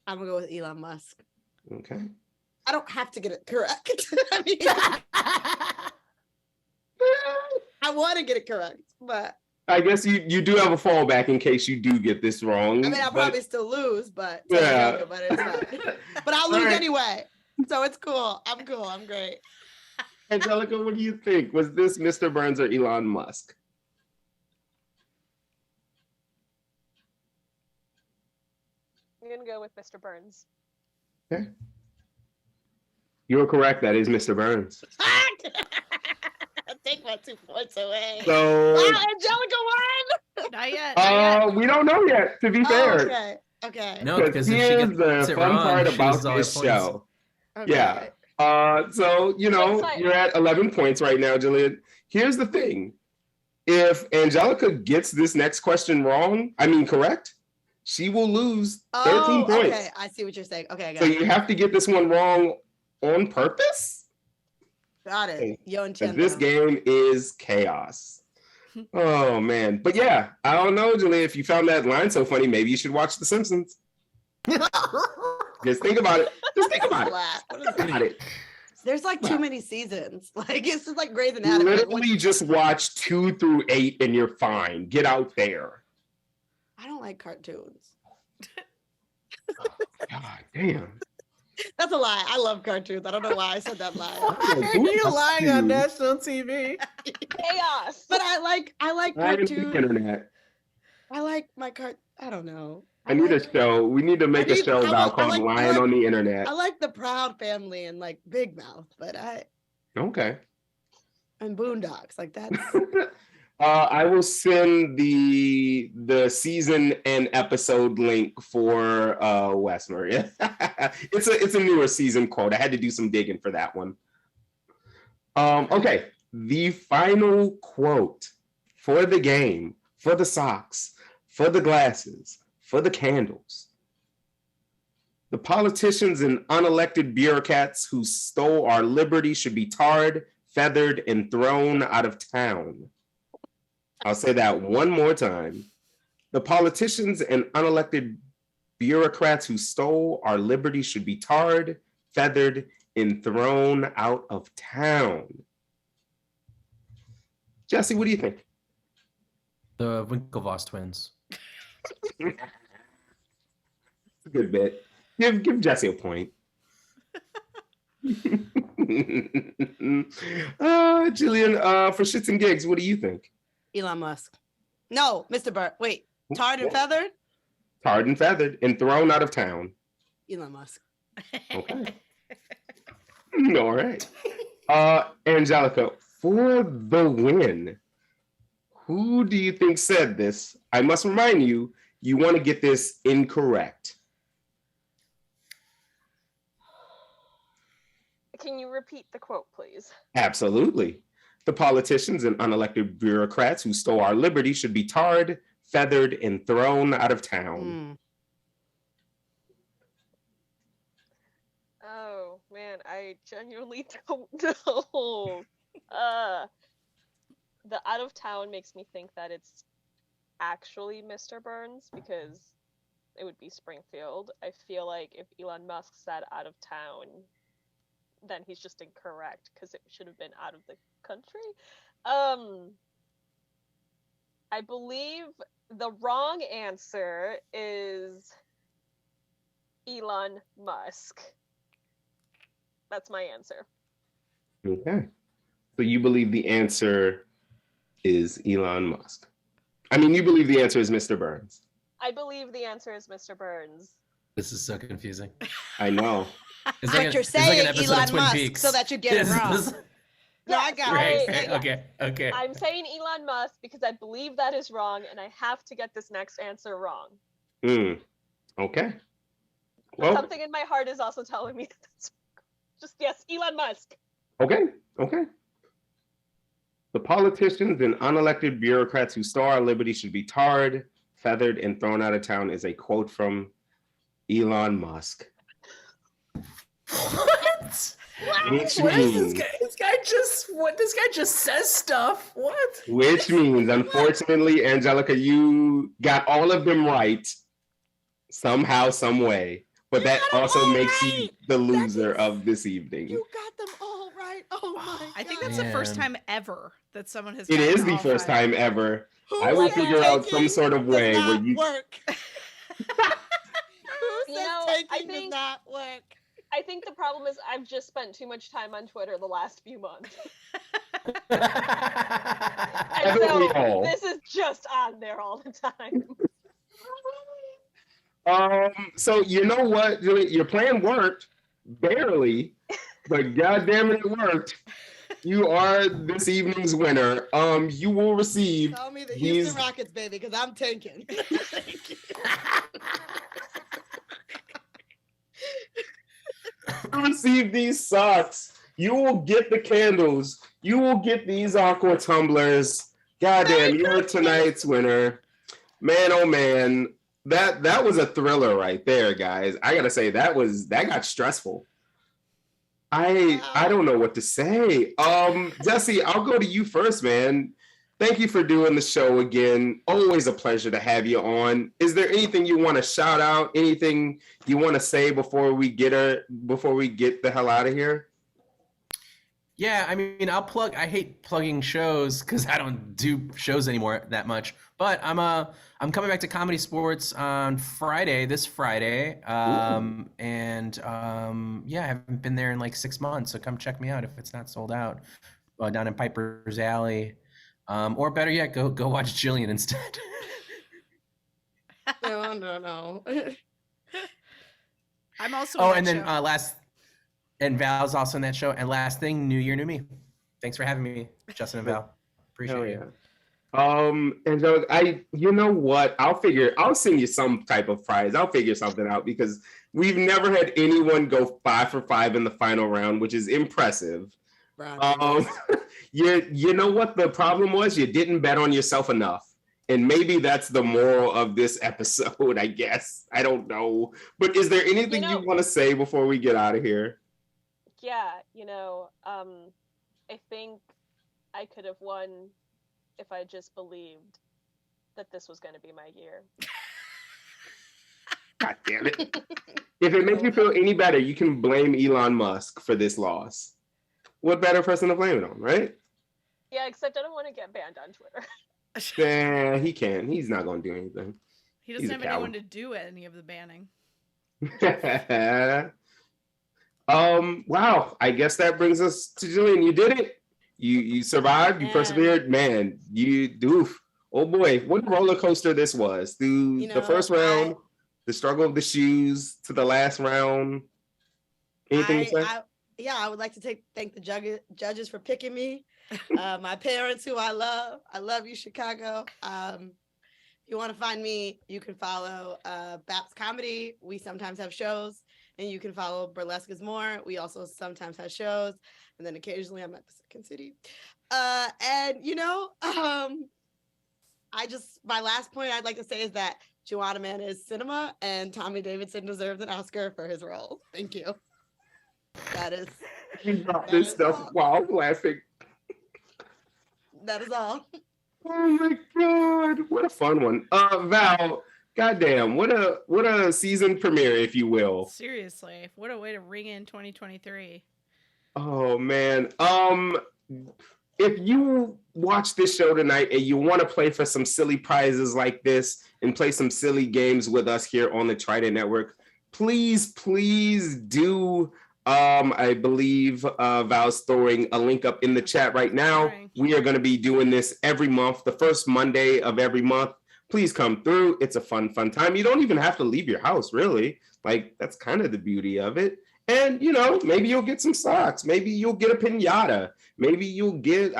I'm gonna go with Elon Musk. Okay. I don't have to get it correct. I mean, I want to get it correct, but I guess you do have a fallback in case you do get this wrong. I mean, I'll but- probably still lose, but Yeah. but it's fine. But I'll lose All right. anyway, so it's cool. I'm cool. I'm great. Angelica, what do you think? Was this Mr. Burns or Elon Musk? I'm gonna go with Mr. Burns. Okay. You're correct. That is Mr. Burns. Take my 2 points away. So Wow, Angelica won. Not yet. Not yet. we don't know yet, to be fair. Oh, okay. Okay. No, because if she here's gets the it fun wrong, part she about loses all her this points. show. Okay. Yeah. So you're at 11 points right now, Jillian. Here's the thing. If Angelica gets this next question wrong, correct, she will lose 13 points. Okay. I see what you're saying. Okay, I got So it. you have to get this one wrong on purpose. Got it. Yo and Chen. This game is chaos. Oh man. But yeah, I don't know, Jillian. If you found that line so funny, maybe you should watch The Simpsons. Just think about it. Just think about it. What is Think about it. There's like too many seasons. Like it's just like Grey's Anatomy. Literally just watch 2 through 8 and you're fine. Get out there. I don't like cartoons. God damn. That's a lie. I love cartoons. I don't know why I said that lie. Why are you lying on national TV? Chaos. But I like I am the cartoons. internet. I like my I don't know. I need a show. We need to make a show I about called Lying on the Internet. I like the Proud Family and like Big Mouth, but Okay. and Boondocks. Like that's I will send the season and episode link for Westmore. It's a newer season quote. I had to do some digging for that one. Okay, the final quote for the game, for the socks, for the glasses, for the candles. The politicians and unelected bureaucrats who stole our liberty should be tarred, feathered, and thrown out of town. I'll say that one more time. The politicians and unelected bureaucrats who stole our liberty should be tarred, feathered, and thrown out of town. Jesse, what do you think? The Winklevoss twins. A good bit. Give Jesse a point. Jillian, for shits and gigs, what do you think? Elon Musk. No, Mr. Burt. Wait, tarred and feathered? Tarred and feathered and thrown out of town. Elon Musk. Okay. All right. Angelica, for the win, who do you think said this? I must remind you, you want to get this incorrect. Can you repeat the quote, please? Absolutely. The politicians and unelected bureaucrats who stole our liberty should be tarred, feathered, and thrown out of town. Oh man, I genuinely don't know. The out of town makes me think that it's actually Mr. Burns because it would be Springfield. I feel like if Elon Musk said out of town, then he's just incorrect because it should have been out of the country. I believe the wrong answer is Elon Musk. That's my answer. Okay. So you believe the answer is Elon Musk. I mean, you believe the answer is Mr. Burns. I believe the answer is Mr. Burns. This is so confusing. I know. It's But like you're it's like saying an episode of Elon Twin Musk Peaks. so that you get it wrong. No, I got Right, it. right, okay. I'm saying Elon Musk because I believe that is wrong, and I have to get this next answer wrong. Okay. But Well, something in my heart is also telling me that that's just yes, Elon Musk. okay. The politicians and unelected bureaucrats who stole our liberty should be tarred, feathered, and thrown out of town is a quote from Elon Musk. What? Which What is means, this guy just says stuff. What? which means, unfortunately, Angelica, you got all of them right somehow, some way. But that also makes you the loser of this evening. You got them all right. Oh my God. I think that's the first time ever that someone has. It gotten is the all first five. time ever. Who I will said figure out some taking sort of does way where not you. work? Who You says know, taking does not work? I think the problem is I've just spent too much time on Twitter the last few months. And Haven't we all? this is just on there all the time. So you know what, Julie, your plan worked barely, but goddamn it, it worked. You are this evening's winner. You will receive. Tell me the these- Houston Rockets, baby, because I'm tanking. Thank you. receive these socks. You will get the candles. You will get these aqua tumblers. Goddamn, you're tonight's winner. Man, oh man. That was a thriller right there, guys. I gotta say that got stressful. I don't know what to say. Jesse, I'll go to you first, man. Thank you for doing the show again. Always a pleasure to have you on. Is there anything you want to shout out? Anything you want to say before we get the hell out of here? Yeah, I mean, I'll plug. I hate plugging shows because I don't do shows anymore that much. But I'm coming back to Comedy Sports on this Friday, yeah, I haven't been there in like 6 months, so come check me out if it's not sold out. Down in Piper's Alley, or better yet, go watch Jillian instead. No. I'm also. Oh, in and that then show. and Val's also in that show. And last thing, New Year, New Me. Thanks for having me, Justin and Val. Appreciate it. Angelica, you know what? I'll send you some type of prize. I'll figure something out because we've never had anyone go 5 for 5 in the final round, which is impressive. You know what the problem was? You didn't bet on yourself enough. And maybe that's the moral of this episode, I guess. I don't know. But is there anything you want to say before we get out of here? Yeah, I think I could have won if I just believed that this was going to be my year. God damn it. If it makes you feel any better, you can blame Elon Musk for this loss. What better person to blame it on, right? Yeah, except I don't want to get banned on Twitter. Yeah, he can't. He's not going to do anything. He doesn't have anyone to do any of the banning. Wow. I guess that brings us to Jillian. You did it. You survived. You persevered. Man, oh boy, what a roller coaster this was. Through the first round, the struggle of the shoes, to the last round. Anything to say? I would like to thank the judges for picking me. My parents, who I love. I love you, Chicago. If you want to find me, you can follow Baps Comedy. We sometimes have shows. And you can follow Burlesque is More. We also sometimes have shows. And then occasionally I'm at the Second City. My last point I'd like to say is that Joanna Man is cinema and Tommy Davidson deserves an Oscar for his role. Thank you. That is. You got this stuff while laughing. That is all. Oh my God. What a fun one. Val, goddamn, what a season premiere, if you will. Seriously, what a way to ring in 2023. Oh man. If you watch this show tonight and you want to play for some silly prizes like this and play some silly games with us here on the Trident Network, please do. I believe Val's throwing a link up in the chat right now. We are going to be doing this every month, the first Monday of every month. Please come through. It's a fun time. You don't even have to leave your house, really. Like, that's kind of the beauty of it. And, maybe you'll get some socks. Maybe you'll get a piñata. Maybe you'll get,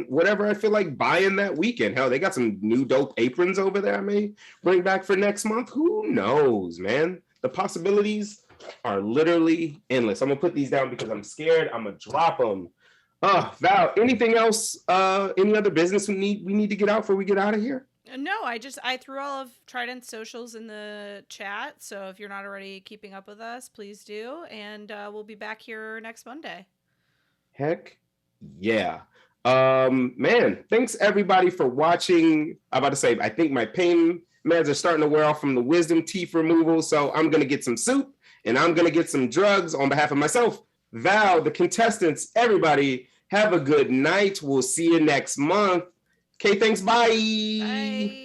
whatever I feel like buying that weekend. Hell, they got some new dope aprons over there I may bring back for next month. Who knows, man? The possibilities are literally endless. I'm going to put these down because I'm scared. I'm going to drop them. Val, anything else? Any other business we need to get out before we get out of here? No, I threw all of Trident's socials in the chat. So if you're not already keeping up with us, please do. And we'll be back here next Monday. Heck yeah. Man, thanks everybody for watching. I'm about to say, I think my pain meds are starting to wear off from the wisdom teeth removal. So I'm going to get some soup and I'm going to get some drugs on behalf of myself, Val, the contestants, everybody. Have a good night. We'll see you next month. Okay, thanks. Bye. Bye.